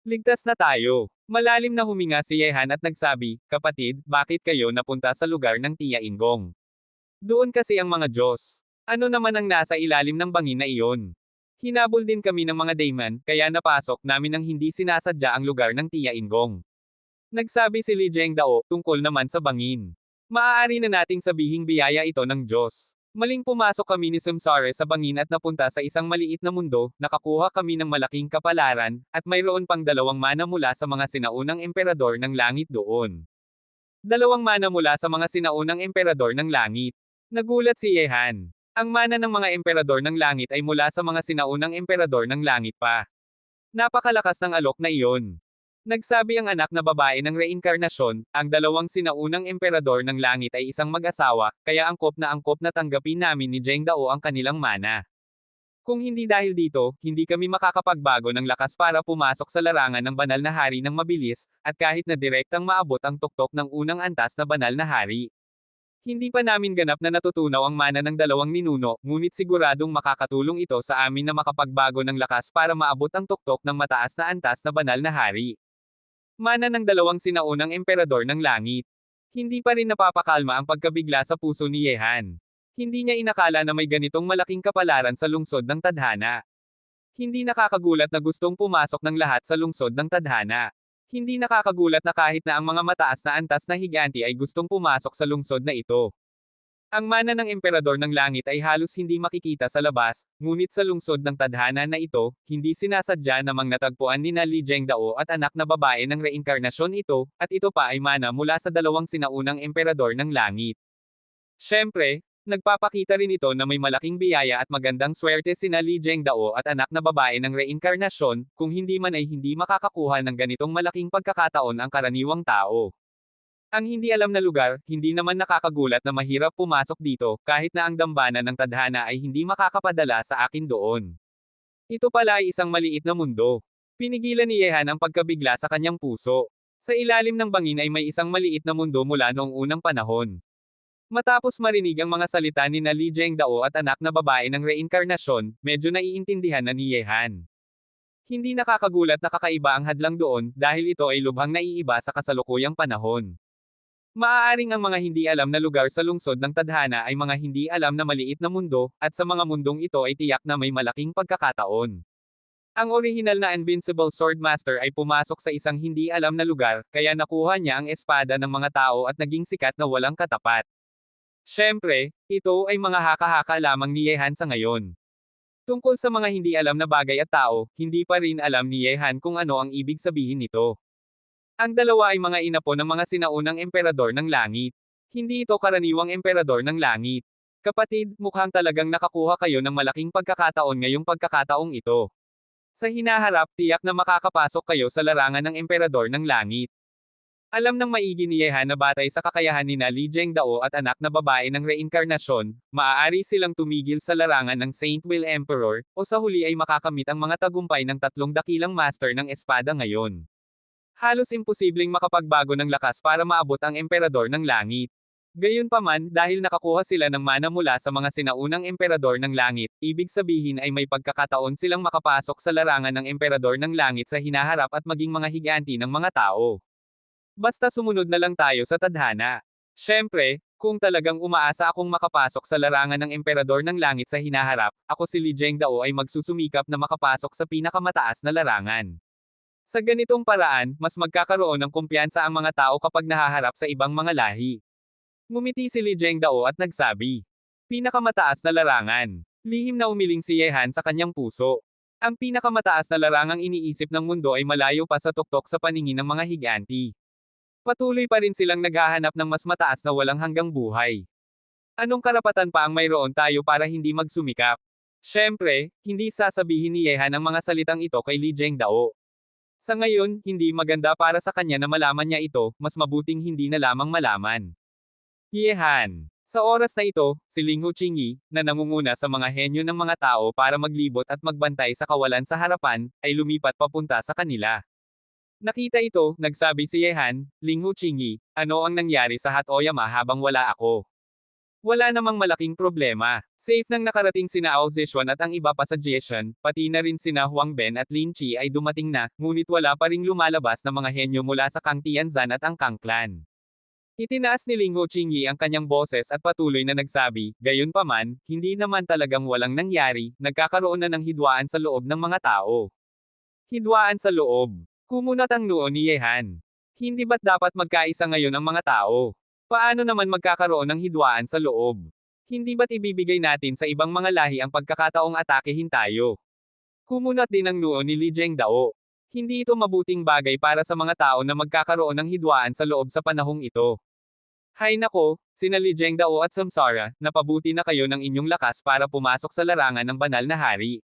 Ligtas na tayo. Malalim na huminga si Yehan at nagsabi, "Kapatid, bakit kayo napunta sa lugar ng Tia Ingong? Doon kasi ang mga Diyos. Ano naman ang nasa ilalim ng bangin na iyon? Hinabol din kami ng mga daemon, kaya napasok namin ng hindi sinasadya ang lugar ng Tia Ingong." Nagsabi si Li Zhengdao, tungkol naman sa bangin. Maaari na nating sabihing biyaya ito ng Diyos. Maling pumasok kami ni Samsara sa bangin at napunta sa isang maliit na mundo, nakakuha kami ng malaking kapalaran, at mayroon pang 2 mana mula sa mga sinaunang emperador ng langit doon. 2 mana mula sa mga sinaunang emperador ng langit. Nagulat si Yehan. Ang mana ng mga emperador ng langit ay mula sa mga sinaunang emperador ng langit pa. Napakalakas ng alok na iyon. Nagsabi ang anak na babae ng reinkarnasyon, ang dalawang sinaunang emperador ng langit ay isang mag-asawa, kaya angkop na tanggapin namin ni Zheng Dao ang kanilang mana. Kung hindi dahil dito, hindi kami makakapagbago ng lakas para pumasok sa larangan ng banal na hari ng mabilis, at kahit na direktang maabot ang tuktok ng unang antas na banal na hari. Hindi pa namin ganap na natutunaw ang mana ng dalawang ninuno, ngunit siguradong makakatulong ito sa amin na makapagbago ng lakas para maabot ang tuktok ng mataas na antas na banal na hari. Mana ng dalawang sinaunang emperador ng langit. Hindi pa rin napapakalma ang pagkabigla sa puso ni Yehan. Hindi niya inakala na may ganitong malaking kapalaran sa lungsod ng tadhana. Hindi nakakagulat na gustong pumasok ng lahat sa lungsod ng tadhana. Hindi nakakagulat na kahit na ang mga mataas na antas na higanti ay gustong pumasok sa lungsod na ito. Ang mana ng emperador ng langit ay halos hindi makikita sa labas, ngunit sa lungsod ng tadhana na ito, hindi sinasadya namang natagpuan ni Li Zhengdao at anak na babae ng reinkarnasyon ito, at ito pa ay mana mula sa dalawang sinaunang emperador ng langit. Siyempre, nagpapakita rin ito na may malaking biyaya at magandang swerte sina Li Zhengdao at anak na babae ng reinkarnasyon, kung hindi man ay hindi makakakuha ng ganitong malaking pagkakataon ang karaniwang tao. Ang hindi alam na lugar, hindi naman nakakagulat na mahirap pumasok dito, kahit na ang dambana ng tadhana ay hindi makakapadala sa akin doon. Ito pala ay isang maliit na mundo. Pinigilan ni Yehan ang pagkabigla sa kanyang puso. Sa ilalim ng bangin ay may isang maliit na mundo mula noong unang panahon. Matapos marinig ang mga salita ni Li Zhengdao at anak na babae ng reinkarnasyon, medyo naiintindihan na ni Yehan. Hindi nakakagulat na kakaiba ang hadlang doon, dahil ito ay lubhang naiiba sa kasalukuyang panahon. Maaaring ang mga hindi alam na lugar sa lungsod ng tadhana ay mga hindi alam na maliit na mundo, at sa mga mundong ito ay tiyak na may malaking pagkakataon. Ang orihinal na Invincible Swordmaster ay pumasok sa isang hindi alam na lugar, kaya nakuha niya ang espada ng mga tao at naging sikat na walang katapat. Siyempre, ito ay mga haka-haka lamang ni Yehan sa ngayon. Tungkol sa mga hindi alam na bagay at tao, hindi pa rin alam ni Yehan kung ano ang ibig sabihin nito. Ang dalawa ay mga inapo ng mga sinaunang emperador ng langit. Hindi ito karaniwang emperador ng langit. Kapatid, mukhang talagang nakakuha kayo ng malaking pagkakataon ngayong pagkakataong ito. Sa hinaharap, tiyak na makakapasok kayo sa larangan ng emperador ng langit. Alam ng maigi ni Yehan na batay sa kakayahan ni Li Zhengdao at anak na babae ng reinkarnasyon, maaari silang tumigil sa larangan ng Saint Will Emperor, o sa huli ay makakamit ang mga tagumpay ng tatlong dakilang master ng espada ngayon. Halos imposibleng makapagbago ng lakas para maabot ang emperador ng langit. Gayunpaman, dahil nakakuha sila ng mana mula sa mga sinaunang emperador ng langit, ibig sabihin ay may pagkakataon silang makapasok sa larangan ng emperador ng langit sa hinaharap at maging mga higanti ng mga tao. Basta sumunod na lang tayo sa tadhana. Siyempre, kung talagang umaasa akong makapasok sa larangan ng emperador ng langit sa hinaharap, ako si Li Zhengdao ay magsusumikap na makapasok sa pinakamataas na larangan. Sa ganitong paraan, mas magkakaroon ng kumpiyansa ang mga tao kapag nahaharap sa ibang mga lahi. Ngumiti si Li Zhengdao at nagsabi, "Pinakamataas na larangan." Lihim na umiling si Yehan sa kanyang puso. Ang pinakamataas na larangang iniisip ng mundo ay malayo pa sa tuktok sa paningin ng mga higanti. Patuloy pa rin silang naghahanap ng mas mataas na walang hanggang buhay. Anong karapatan pa ang mayroon tayo para hindi magsumikap? Siyempre, hindi sasabihin ni Yehan ang mga salitang ito kay Li Zhengdao. Sa ngayon, hindi maganda para sa kanya na malaman niya ito, mas mabuting hindi na lamang malaman. Yehan. Sa oras na ito, si Ling Huqingyi, na nangunguna sa mga henyo ng mga tao para maglibot at magbantay sa kawalan sa harapan, ay lumipat papunta sa kanila. Nakita ito, nagsabi si Yehan, "Ling Huqingyi, ano ang nangyari sa Hat Oyama habang wala ako?" Wala namang malaking problema. Safe nang nakarating sina Ao Zishuan at ang iba pa sa Jieshan, pati na rin sina Huang Ben at Lin Chi ay dumating na, ngunit wala pa ring lumalabas na mga henyo mula sa Kang Tianzan at ang Kang Clan. Itinaas ni Ling Huqingyi ang kanyang boses at patuloy na nagsabi, "Gayunpaman, hindi naman talagang walang nangyari, nagkakaroon na ng hidwaan sa loob ng mga tao." Hidwaan sa loob. Kumunat ang noo ni Yehan. Hindi ba't dapat magkaisa ngayon ang mga tao? Paano naman magkakaroon ng hidwaan sa loob? Hindi ba't ibibigay natin sa ibang mga lahi ang pagkakataong atakehin tayo? Kumunat din ang noo ni Li Zhengdao. Hindi ito mabuting bagay para sa mga tao na magkakaroon ng hidwaan sa loob sa panahong ito. Hay nako, sina Li Zhengdao at Samsara, napabuti na kayo ng inyong lakas para pumasok sa larangan ng banal na hari.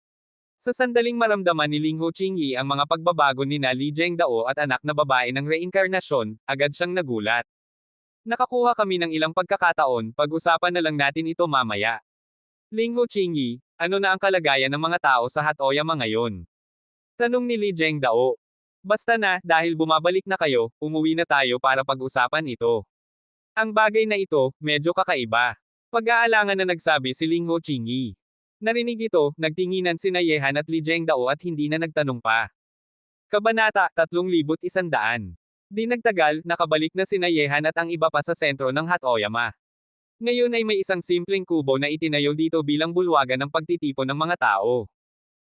Sa sandaling maramdaman ni Ling Ho Qingyi ang mga pagbabago ni na Li Zhengdao at anak na babae ng reinkarnasyon, agad siyang nagulat. Nakakuha kami ng ilang pagkakataon, pag-usapan na lang natin ito mamaya. Ling Ho Qingyi, ano na ang kalagayan ng mga tao sa Hatoyama ngayon? Tanong ni Li Zhengdao. Basta na, dahil bumabalik na kayo, umuwi na tayo para pag-usapan ito. Ang bagay na ito, medyo kakaiba. Pag-aalangan na nagsabi si Ling Ho Qingyi. Narinig ito, nagtinginan sina Yehan at Li Zhengdao at hindi na nagtanong pa. Kabanata 3100. Di nagtagal, nakabalik na sina Yehan at ang iba pa sa sentro ng Hatoyama. Ngayon ay may isang simpleng kubo na itinayo dito bilang bulwagan ng pagtitipon ng mga tao.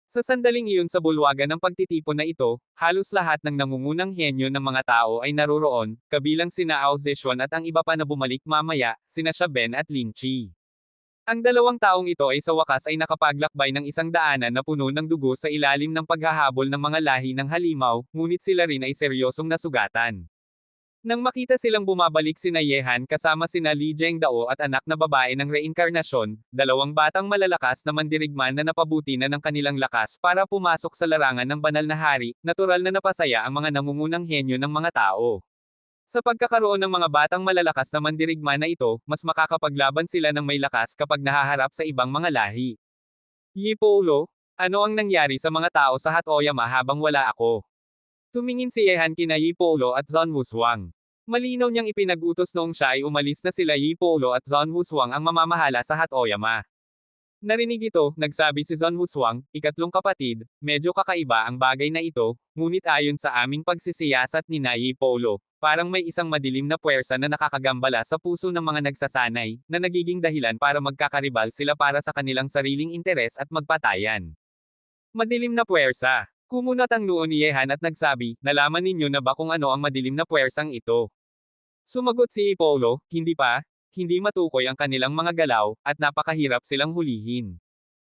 Sa sandaling iyon sa bulwagan ng pagtitipon na ito, halos lahat ng nangungunang henyo ng mga tao ay naroroon, kabilang sina Ao Zishuan at ang iba pa na bumalik mamaya, sina Xia Ben at Lin Chi. Ang dalawang taong ito ay sa wakas ay nakapaglakbay ng isang daanan na puno ng dugo sa ilalim ng paghahabol ng mga lahi ng halimaw, ngunit sila rin ay seryosong nasugatan. Nang makita silang bumabalik sina Yehan kasama sina Li Zhengdao at anak na babae ng reinkarnasyon, dalawang batang malalakas na mandirigman na napabuti na ng kanilang lakas para pumasok sa larangan ng banal na hari, natural na napasaya ang mga nangungunang henyo ng mga tao. Sa pagkakaroon ng mga batang malalakas na mandirigma na ito, mas makakapaglaban sila ng may lakas kapag nahaharap sa ibang mga lahi. Yi Polo, ano ang nangyari sa mga tao sa Hatoyama habang wala ako? Tumingin si Yehan kina Yi Polo at Zon Wuswang. Malinaw niyang ipinag-utos noong siya ay umalis na sila Yi Polo at Zon Wuswang ang mamamahala sa Hatoyama. Narinig ito, nagsabi si Zon Wuswang, ikatlong kapatid, medyo kakaiba ang bagay na ito, ngunit ayon sa aming pagsisiyasat ni na Yi Polo, parang may isang madilim na puwersa na nakakagambala sa puso ng mga nagsasanay, na nagiging dahilan para magkakaribal sila para sa kanilang sariling interes at magpatayan. Madilim na puwersa. Kumunat ang noo ni Yehan at nagsabi, nalaman ninyo na ba kung ano ang madilim na puwersang ito? Sumagot si Ipolo, hindi pa, hindi matukoy ang kanilang mga galaw, at napakahirap silang hulihin.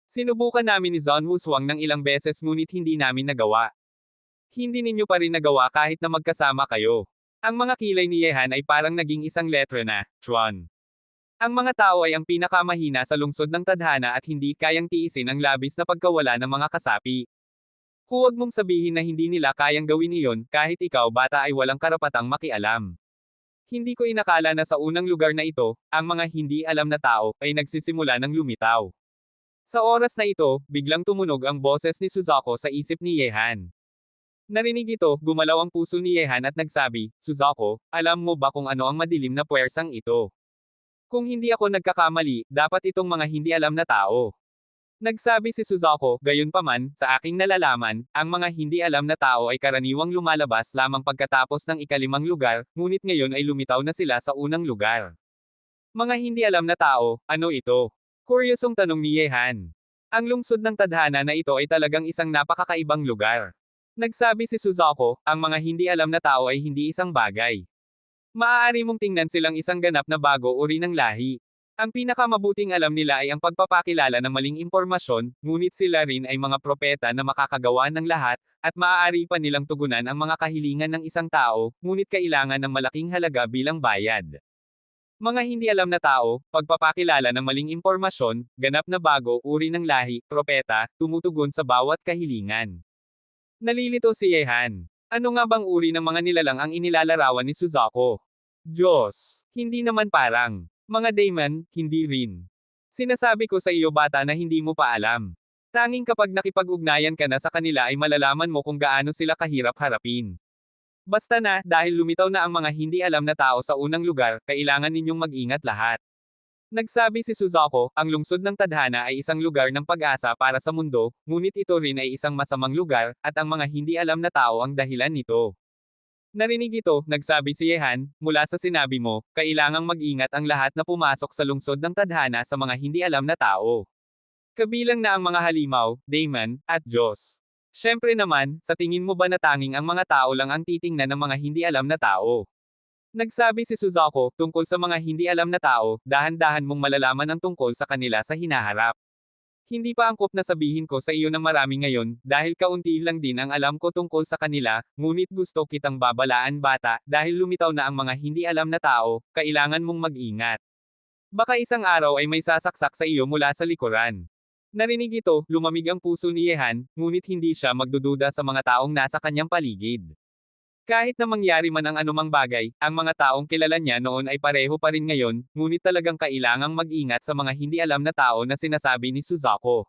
Sinubukan namin ni Zon Wuswang ng ilang beses ngunit hindi namin nagawa. Hindi ninyo pa rin nagawa kahit na magkasama kayo. Ang mga kilay ni Yehan ay parang naging isang letra na, Chuan. Ang mga tao ay ang pinakamahina sa lungsod ng tadhana at hindi kayang tiisin ang labis na pagkawala ng mga kasapi. Huwag mong sabihin na hindi nila kayang gawin iyon, kahit ikaw bata ay walang karapatang makialam. Hindi ko inakala na sa unang lugar na ito, ang mga hindi alam na tao, ay nagsisimula ng lumitaw. Sa oras na ito, biglang tumunog ang boses ni Suzuko sa isip ni Yehan. Narinig ito, gumalaw ang puso ni Yehan at nagsabi, Suzuko, alam mo ba kung ano ang madilim na puwersang ito? Kung hindi ako nagkakamali, dapat itong mga hindi alam na tao. Nagsabi si Suzuko, gayunpaman, sa aking nalalaman, ang mga hindi alam na tao ay karaniwang lumalabas lamang pagkatapos ng ikalimang lugar, ngunit ngayon ay lumitaw na sila sa unang lugar. Mga hindi alam na tao, ano ito? Kuryosong tanong ni Yehan. Ang lungsod ng tadhana na ito ay talagang isang napakakaibang lugar. Nagsabi si Suzuko, ang mga hindi alam na tao ay hindi isang bagay. Maaari mong tingnan silang isang ganap na bago uri ng lahi. Ang pinakamabuting alam nila ay ang pagpapakilala ng maling impormasyon, ngunit sila rin ay mga propeta na makakagawa ng lahat, at maaari pa nilang tugunan ang mga kahilingan ng isang tao, ngunit kailangan ng malaking halaga bilang bayad. Mga hindi alam na tao, pagpapakilala ng maling impormasyon, ganap na bago uri ng lahi, propeta, tumutugon sa bawat kahilingan. Nalilito si Yehan. Ano nga bang uri ng mga nilalang ang inilalarawan ni Suzuko? Diyos. Hindi naman parang. Mga daemon, hindi rin. Sinasabi ko sa iyo bata na hindi mo pa alam. Tanging kapag nakipag-ugnayan ka na sa kanila ay malalaman mo kung gaano sila kahirap harapin. Basta na, dahil lumitaw na ang mga hindi alam na tao sa unang lugar, kailangan ninyong mag-ingat lahat. Nagsabi si Suzuko, ang lungsod ng tadhana ay isang lugar ng pag-asa para sa mundo, ngunit ito rin ay isang masamang lugar, at ang mga hindi alam na tao ang dahilan nito. Narinig ito, nagsabi si Yehan, mula sa sinabi mo, kailangang mag-ingat ang lahat na pumasok sa lungsod ng tadhana sa mga hindi alam na tao. Kabilang na ang mga halimaw, daemon, at Diyos. Siyempre naman, sa tingin mo ba na tanging ang mga tao lang ang titingnan ng mga hindi alam na tao? Nagsabi si Suzuko, tungkol sa mga hindi alam na tao, dahan-dahan mong malalaman ang tungkol sa kanila sa hinaharap. Hindi pa angkop na sabihin ko sa iyo ng marami ngayon, dahil kaunti lang din ang alam ko tungkol sa kanila, ngunit gusto kitang babalaan bata, dahil lumitaw na ang mga hindi alam na tao, kailangan mong mag-ingat. Baka isang araw ay may sasaksak sa iyo mula sa likuran. Narinig ito, lumamig ang puso ni Yehan, ngunit hindi siya magdududa sa mga taong nasa kanyang paligid. Kahit na mangyari man ang anumang bagay, ang mga taong kilala niya noon ay pareho pa rin ngayon, ngunit talagang kailangang mag-ingat sa mga hindi alam na tao na sinasabi ni Suzako.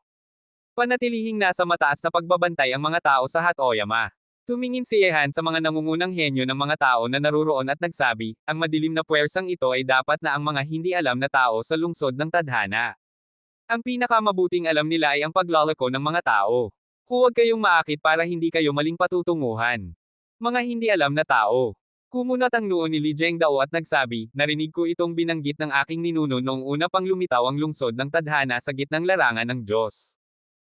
Panatilihing nasa mataas na pagbabantay ang mga tao sa Hatoyama. Tumingin si Yehan sa mga nangungunang henyo ng mga tao na naruroon at nagsabi, ang madilim na puwersang ito ay dapat na ang mga hindi alam na tao sa lungsod ng tadhana. Ang pinakamabuting alam nila ay ang paglalako ng mga tao. Huwag kayong maakit para hindi kayo maling patutunguhan. Mga hindi alam na tao. Kumunat ang noo ni Li Zhengdao at nagsabi, narinig ko itong binanggit ng aking ninuno noong una pang lumitaw ang lungsod ng tadhana sa gitnang larangan ng Diyos.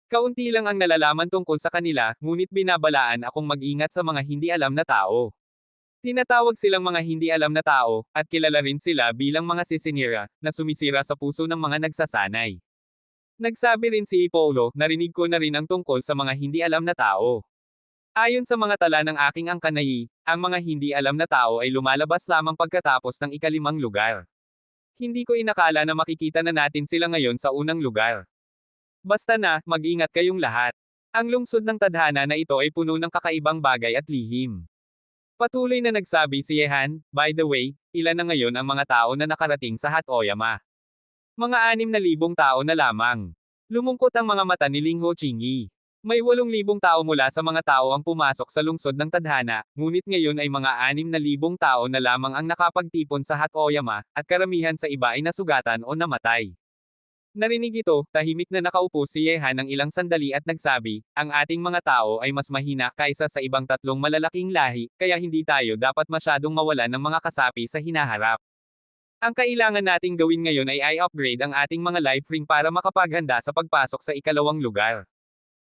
Kaunti lang ang nalalaman tungkol sa kanila, ngunit binabalaan akong mag-ingat sa mga hindi alam na tao. Tinatawag silang mga hindi alam na tao, at kilala rin sila bilang mga sisinira, na sumisira sa puso ng mga nagsasanay. Nagsabi rin si Ipolo, narinig ko na rin ang tungkol sa mga hindi alam na tao. Ayon sa mga tala ng aking angkanay, ang mga hindi alam na tao ay lumalabas lamang pagkatapos ng ikalimang lugar. Hindi ko inakala na makikita na natin sila ngayon sa unang lugar. Basta na, mag-ingat kayong lahat. Ang lungsod ng tadhana na ito ay puno ng kakaibang bagay at lihim. Patuloy na nagsabi si Yehan, by the way, ilan na ngayon ang mga tao na nakarating sa Hatoyama? Mga 6,000 tao na lamang. Lumungkot ang mga mata ni Ling Ho Chingy. May 8,000 tao mula sa mga tao ang pumasok sa lungsod ng tadhana, ngunit ngayon ay mga 6,000 tao na lamang ang nakapagtipon sa Hatoyama, at karamihan sa iba ay nasugatan o namatay. Narinig ito, tahimik na nakaupo si Yehan ng ilang sandali at nagsabi, ang ating mga tao ay mas mahina kaysa sa ibang tatlong malalaking lahi, kaya hindi tayo dapat masyadong mawalan ng mga kasapi sa hinaharap. Ang kailangan nating gawin ngayon ay i-upgrade ang ating mga life ring para makapaghanda sa pagpasok sa ikalawang lugar.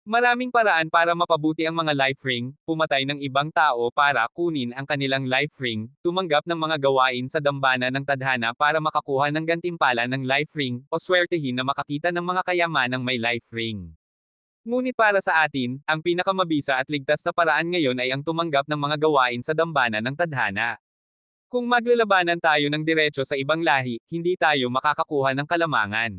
Maraming paraan para mapabuti ang mga life ring, pumatay ng ibang tao para kunin ang kanilang life ring, tumanggap ng mga gawain sa dambana ng tadhana para makakuha ng gantimpala ng life ring, o swertehin na makakita ng mga kayamanang may life ring. Ngunit para sa atin, ang pinakamabisa at ligtas na paraan ngayon ay ang tumanggap ng mga gawain sa dambana ng tadhana. Kung maglalabanan tayo ng diretso sa ibang lahi, hindi tayo makakakuha ng kalamangan.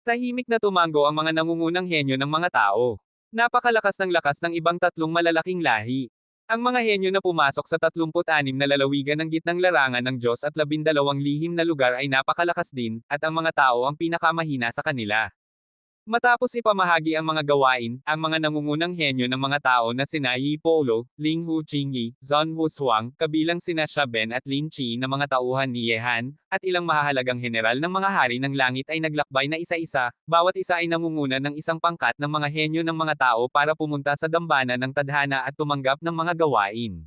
Tahimik na tumango ang mga nangungunang henyo ng mga tao. Napakalakas ng lakas ng ibang tatlong malalaking lahi. Ang mga henyo na pumasok sa 36 na lalawigan ng gitnang larangan ng Diyos at 12 lihim na lugar ay napakalakas din, at ang mga tao ang pinakamahina sa kanila. Matapos ipamahagi ang mga gawain, ang mga nangungunang henyo ng mga tao na sina Yi Polo, Ling Hu Qingyi, Zhon Wushuang, kabilang sina Xia Ben at Lin Chi na mga tauhan ni Yehan, at ilang mahahalagang general ng mga hari ng langit ay naglakbay na isa-isa, bawat isa ay nangunguna ng isang pangkat ng mga henyo ng mga tao para pumunta sa dambana ng tadhana at tumanggap ng mga gawain.